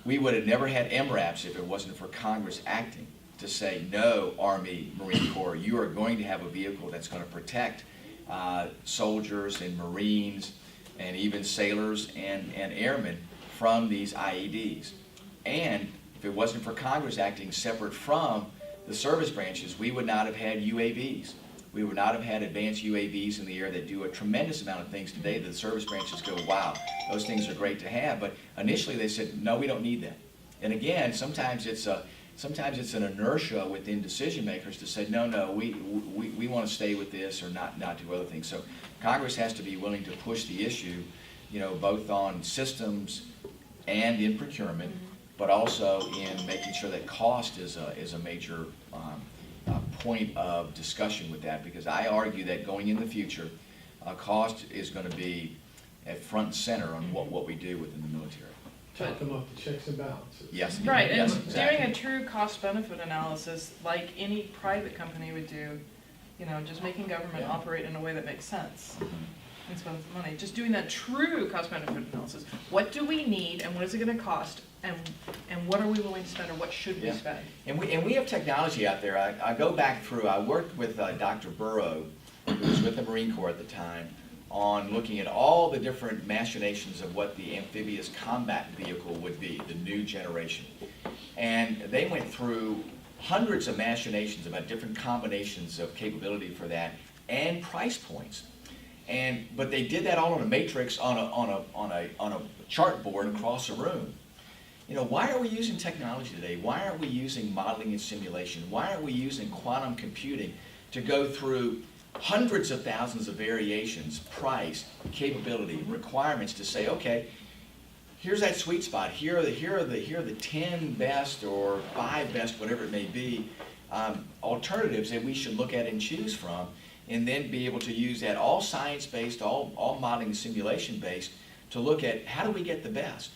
we would have never had MRAPs if it wasn't for Congress acting to say, no, Army, Marine Corps, you are going to have a vehicle that's going to protect soldiers and Marines and even sailors and airmen from these IEDs. And if it wasn't for Congress acting separate from the service branches, we would not have had UAVs. We would not have had advanced UAVs in the air that do a tremendous amount of things today that the service branches go, wow, those things are great to have. But initially they said, no, we don't need that. And again, sometimes it's an inertia within decision makers to say, no, we want to stay with this or not do other things. So Congress has to be willing to push the issue, you know, both on systems and in procurement, but also in making sure that cost is a major point of discussion with that, because I argue that going in the future, cost is going to be at front and center on what we do within the military. Talk them up the checks and balances. Yes. Right, and yes, exactly. doing a true cost-benefit analysis like any private company would do, you know, just making government Yeah. operate in a way that makes sense and spend money. Just doing that true cost-benefit analysis. What do we need and what is it going to cost, and what are we willing to spend, or what should we Yeah. spend? And we have technology out there. I go back through, I worked with Dr. Burrow, who was with the Marine Corps at the time, on looking at all the different machinations of what the amphibious combat vehicle would be, the new generation. And they went through hundreds of machinations about different combinations of capability for that and price points. But they did that all on a matrix on a chart board across a room. You know, why are we using technology today? Why aren't we using modeling and simulation? Why aren't we using quantum computing to go through hundreds of thousands of variations, price, capability, requirements to say, okay, here's that sweet spot. Here are the 10 best or 5 best, whatever it may be, alternatives that we should look at and choose from, and then be able to use that all science-based, all modeling and simulation-based to look at how do we get the best.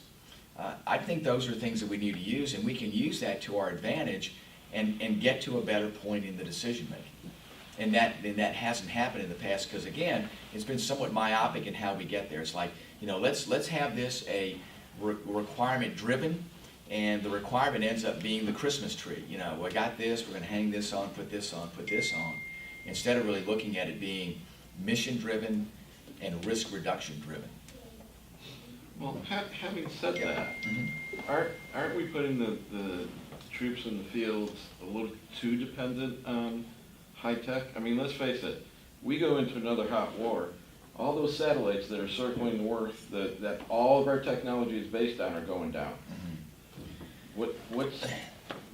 I think those are things that we need to use, and we can use that to our advantage and get to a better point in the decision making. And that hasn't happened in the past because, again, it's been somewhat myopic in how we get there. It's like, you know, let's have this a requirement driven, and the requirement ends up being the Christmas tree. You know, I got this, we're going to hang this on, put this on, instead of really looking at it being mission driven and risk reduction driven. Well, having said that, aren't we putting the troops in the fields a little too dependent on high tech? I mean, let's face it, we go into another hot war. All those satellites that are circling the earth that all of our technology is based on are going down. What's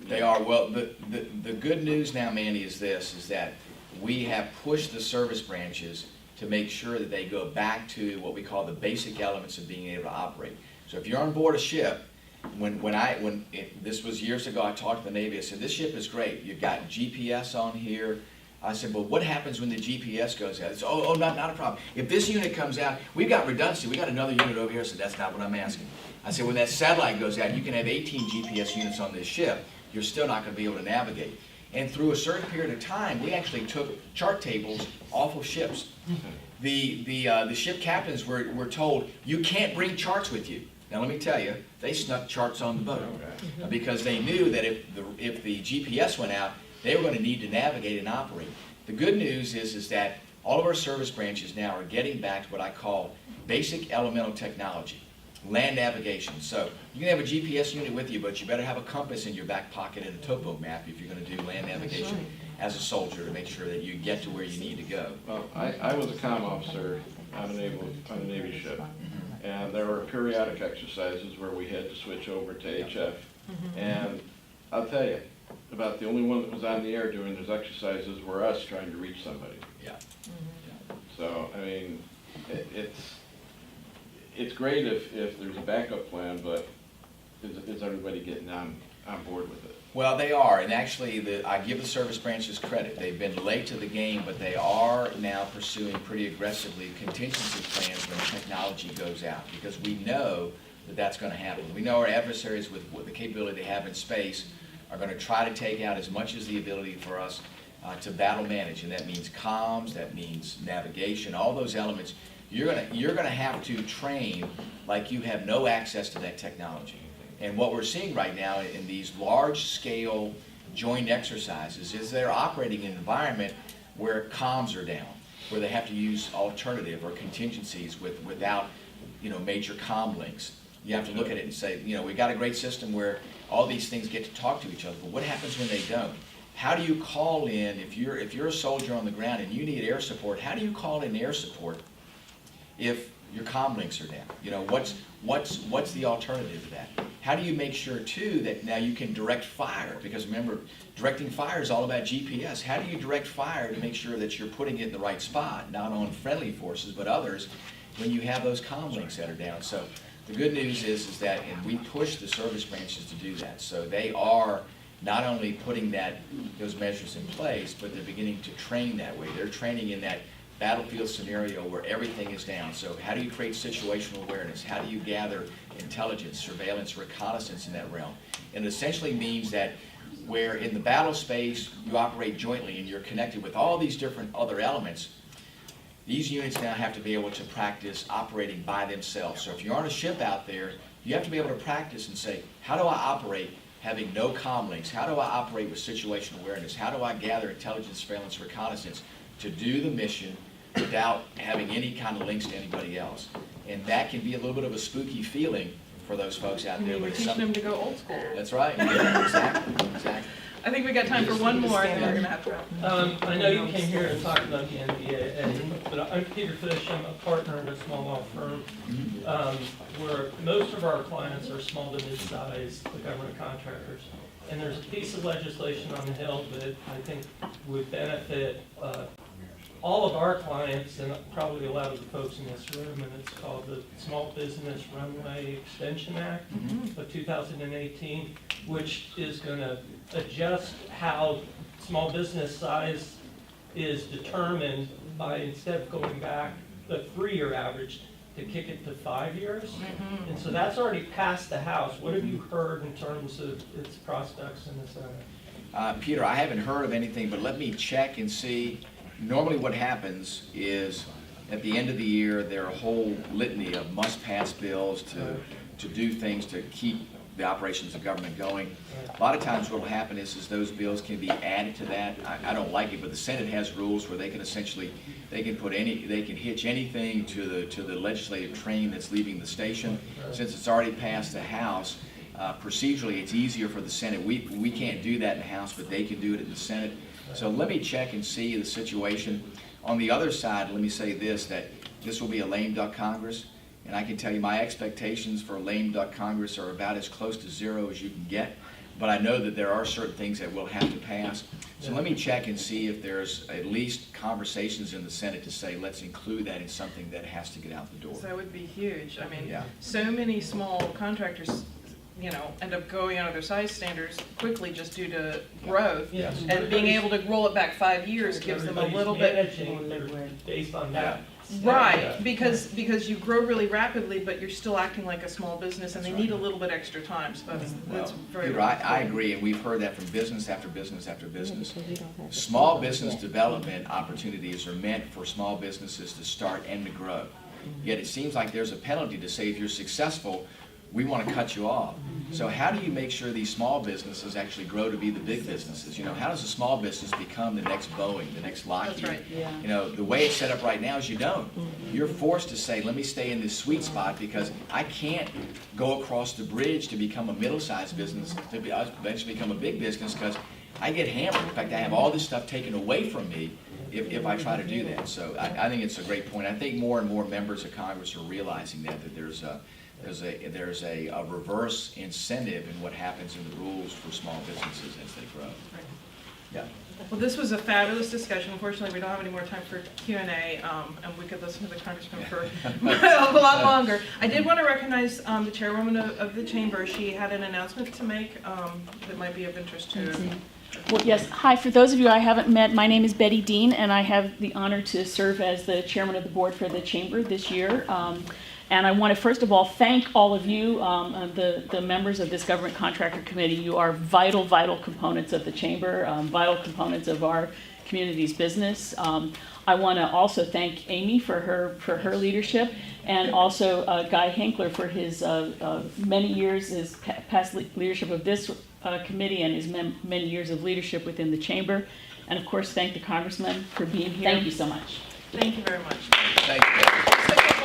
They are. Well, the good news now, Manny, is that we have pushed the service branches to make sure that they go back to what we call the basic elements of being able to operate. So if you're on board a ship, this was years ago, I talked to the Navy, I said, this ship is great. You've got GPS on here. I said, well, what happens when the GPS goes out? It's, not a problem. If this unit comes out, we've got redundancy. We got another unit over here. I said, that's not what I'm asking. I said, when that satellite goes out, you can have 18 GPS units on this ship. You're still not going to be able to navigate. And through a certain period of time, we actually took chart tables off of ships. The ship captains were told, you can't bring charts with you. Now let me tell you, they snuck charts on the boat because they knew that if the GPS went out, they were going to need to navigate and operate. The good news is that all of our service branches now are getting back to what I call basic elemental technology, land navigation. So you can have a GPS unit with you, but you better have a compass in your back pocket and a topo map if you're going to do land navigation as a soldier to make sure that you get to where you need to go. Well, I was a comm officer on a Navy ship, And there were periodic exercises where we had to switch over to HF. And I'll tell you, about the only one that was on the air during those exercises were us trying to reach somebody. Yeah. So, I mean, it's great if there's a backup plan, but is everybody getting on board with it? Well, they are, and actually, I give the service branches credit. They've been late to the game, but they are now pursuing pretty aggressively contingency plans when technology goes out, because we know that that's going to happen. We know our adversaries, with the capability they have in space, are going to try to take out as much as the ability for us to battle manage, and that means comms, that means navigation, all those elements. You're going to have to train like you have no access to that technology. And what we're seeing right now in these large-scale joint exercises is they're operating in an environment where comms are down, where they have to use alternative or contingencies without, major comm links. You have to look at it and say, we've got a great system where all these things get to talk to each other, but what happens when they don't? How do you call in, if you're a soldier on the ground and you need air support, how do you call in air support if your comm links are down? What's the alternative to that? How do you make sure too that now you can direct fire? Because remember, directing fire is all about GPS. How do you direct fire to make sure that you're putting it in the right spot, not on friendly forces but others, when you have those comm links that are down? So the good news is that, and we push the service branches to do that. So they are not only putting those measures in place, but they're beginning to train that way. They're training in that battlefield scenario where everything is down. So how do you create situational awareness? How do you gather intelligence, surveillance, reconnaissance in that realm? And it essentially means that where in the battle space you operate jointly and you're connected with all these different other elements, these units now have to be able to practice operating by themselves. So if you're on a ship out there, you have to be able to practice and say, how do I operate having no comm links? How do I operate with situational awareness? How do I gather intelligence, surveillance, reconnaissance to do the mission without having any kind of links to anybody else? And that can be a little bit of a spooky feeling for those folks out there. We're But it's teaching them something. to go old school. That's right. Yeah, exactly. I think we got time for one more, and then we're gonna have to wrap. I know you came here to talk about the NDAA, but I'm Peter Fish. I'm a partner in a small law firm where most of our clients are small to mid-sized government contractors. And there's a piece of legislation on the Hill that I think would benefit all of our clients and probably a lot of the folks in this room, and it's called the Small Business Runway Extension Act of 2018, which is going to adjust how small business size is determined by, instead of going back the 3-year average, to kick it to 5 years. And so that's already passed the House. What have you heard in terms of its prospects in the Senate? Peter, I haven't heard of anything, but let me check and see. Normally what happens is at the end of the year, there are a whole litany of must-pass bills to do things to keep the operations of government going. A lot of times what will happen is those bills can be added to that. I don't like it, but the Senate has rules where they can essentially, they can hitch anything to the legislative train that's leaving the station. Since it's already passed the House, procedurally it's easier for the Senate. We can't do that in the House, but they can do it in the Senate. So let me check and see the situation. On the other side, let me say that this will be a lame duck Congress. And I can tell you my expectations for a lame duck Congress are about as close to zero as you can get. But I know that there are certain things that will have to pass. So let me check and see if there's at least conversations in the Senate to say, let's include that in something that has to get out the door. So that would be huge. I mean, Yeah. so many small contractors, end up going out of their size standards quickly just due to growth. Yeah. And being able to roll it back 5 years gives them a little bit. Managing based on that. Right, because you grow really rapidly, but you're still acting like a small business, and they need a little bit extra time, so that's Well, very. Peter, I agree, and we've heard that from business after business after business. Small business development opportunities are meant for small businesses to start and to grow. Yet it seems like there's a penalty to say if you're successful, we want to cut you off. So how do you make sure these small businesses actually grow to be the big businesses? How does a small business become the next Boeing, the next Lockheed? That's right. Yeah. The way it's set up right now is you don't. You're forced to say, let me stay in this sweet spot because I can't go across the bridge to become a middle-sized business, to eventually become a big business, because I get hammered. In fact, I have all this stuff taken away from me if I try to do that. So I think it's a great point. I think more and more members of Congress are realizing that there's a reverse incentive in what happens in the rules for small businesses as they grow. Right. Yeah. Well, this was a fabulous discussion. Unfortunately, we don't have any more time for Q&A, and we could listen to the Congressman for a lot longer. I did want to recognize the chairwoman of the chamber. She had an announcement to make that might be of interest to everyone. Well, yes. Hi, for those of you I haven't met, my name is Betty Dean, and I have the honor to serve as the chairman of the board for the chamber this year. And I want to first of all thank all of you, the members of this government contractor committee. You are vital, vital components of the chamber, vital components of our community's business. I want to also thank Amy for her leadership, and also Guy Hinkler for his many years, his past leadership of this committee and his many years of leadership within the chamber. And of course, thank the congressman for being here. Thank you so much. Thank you very much. Thank you.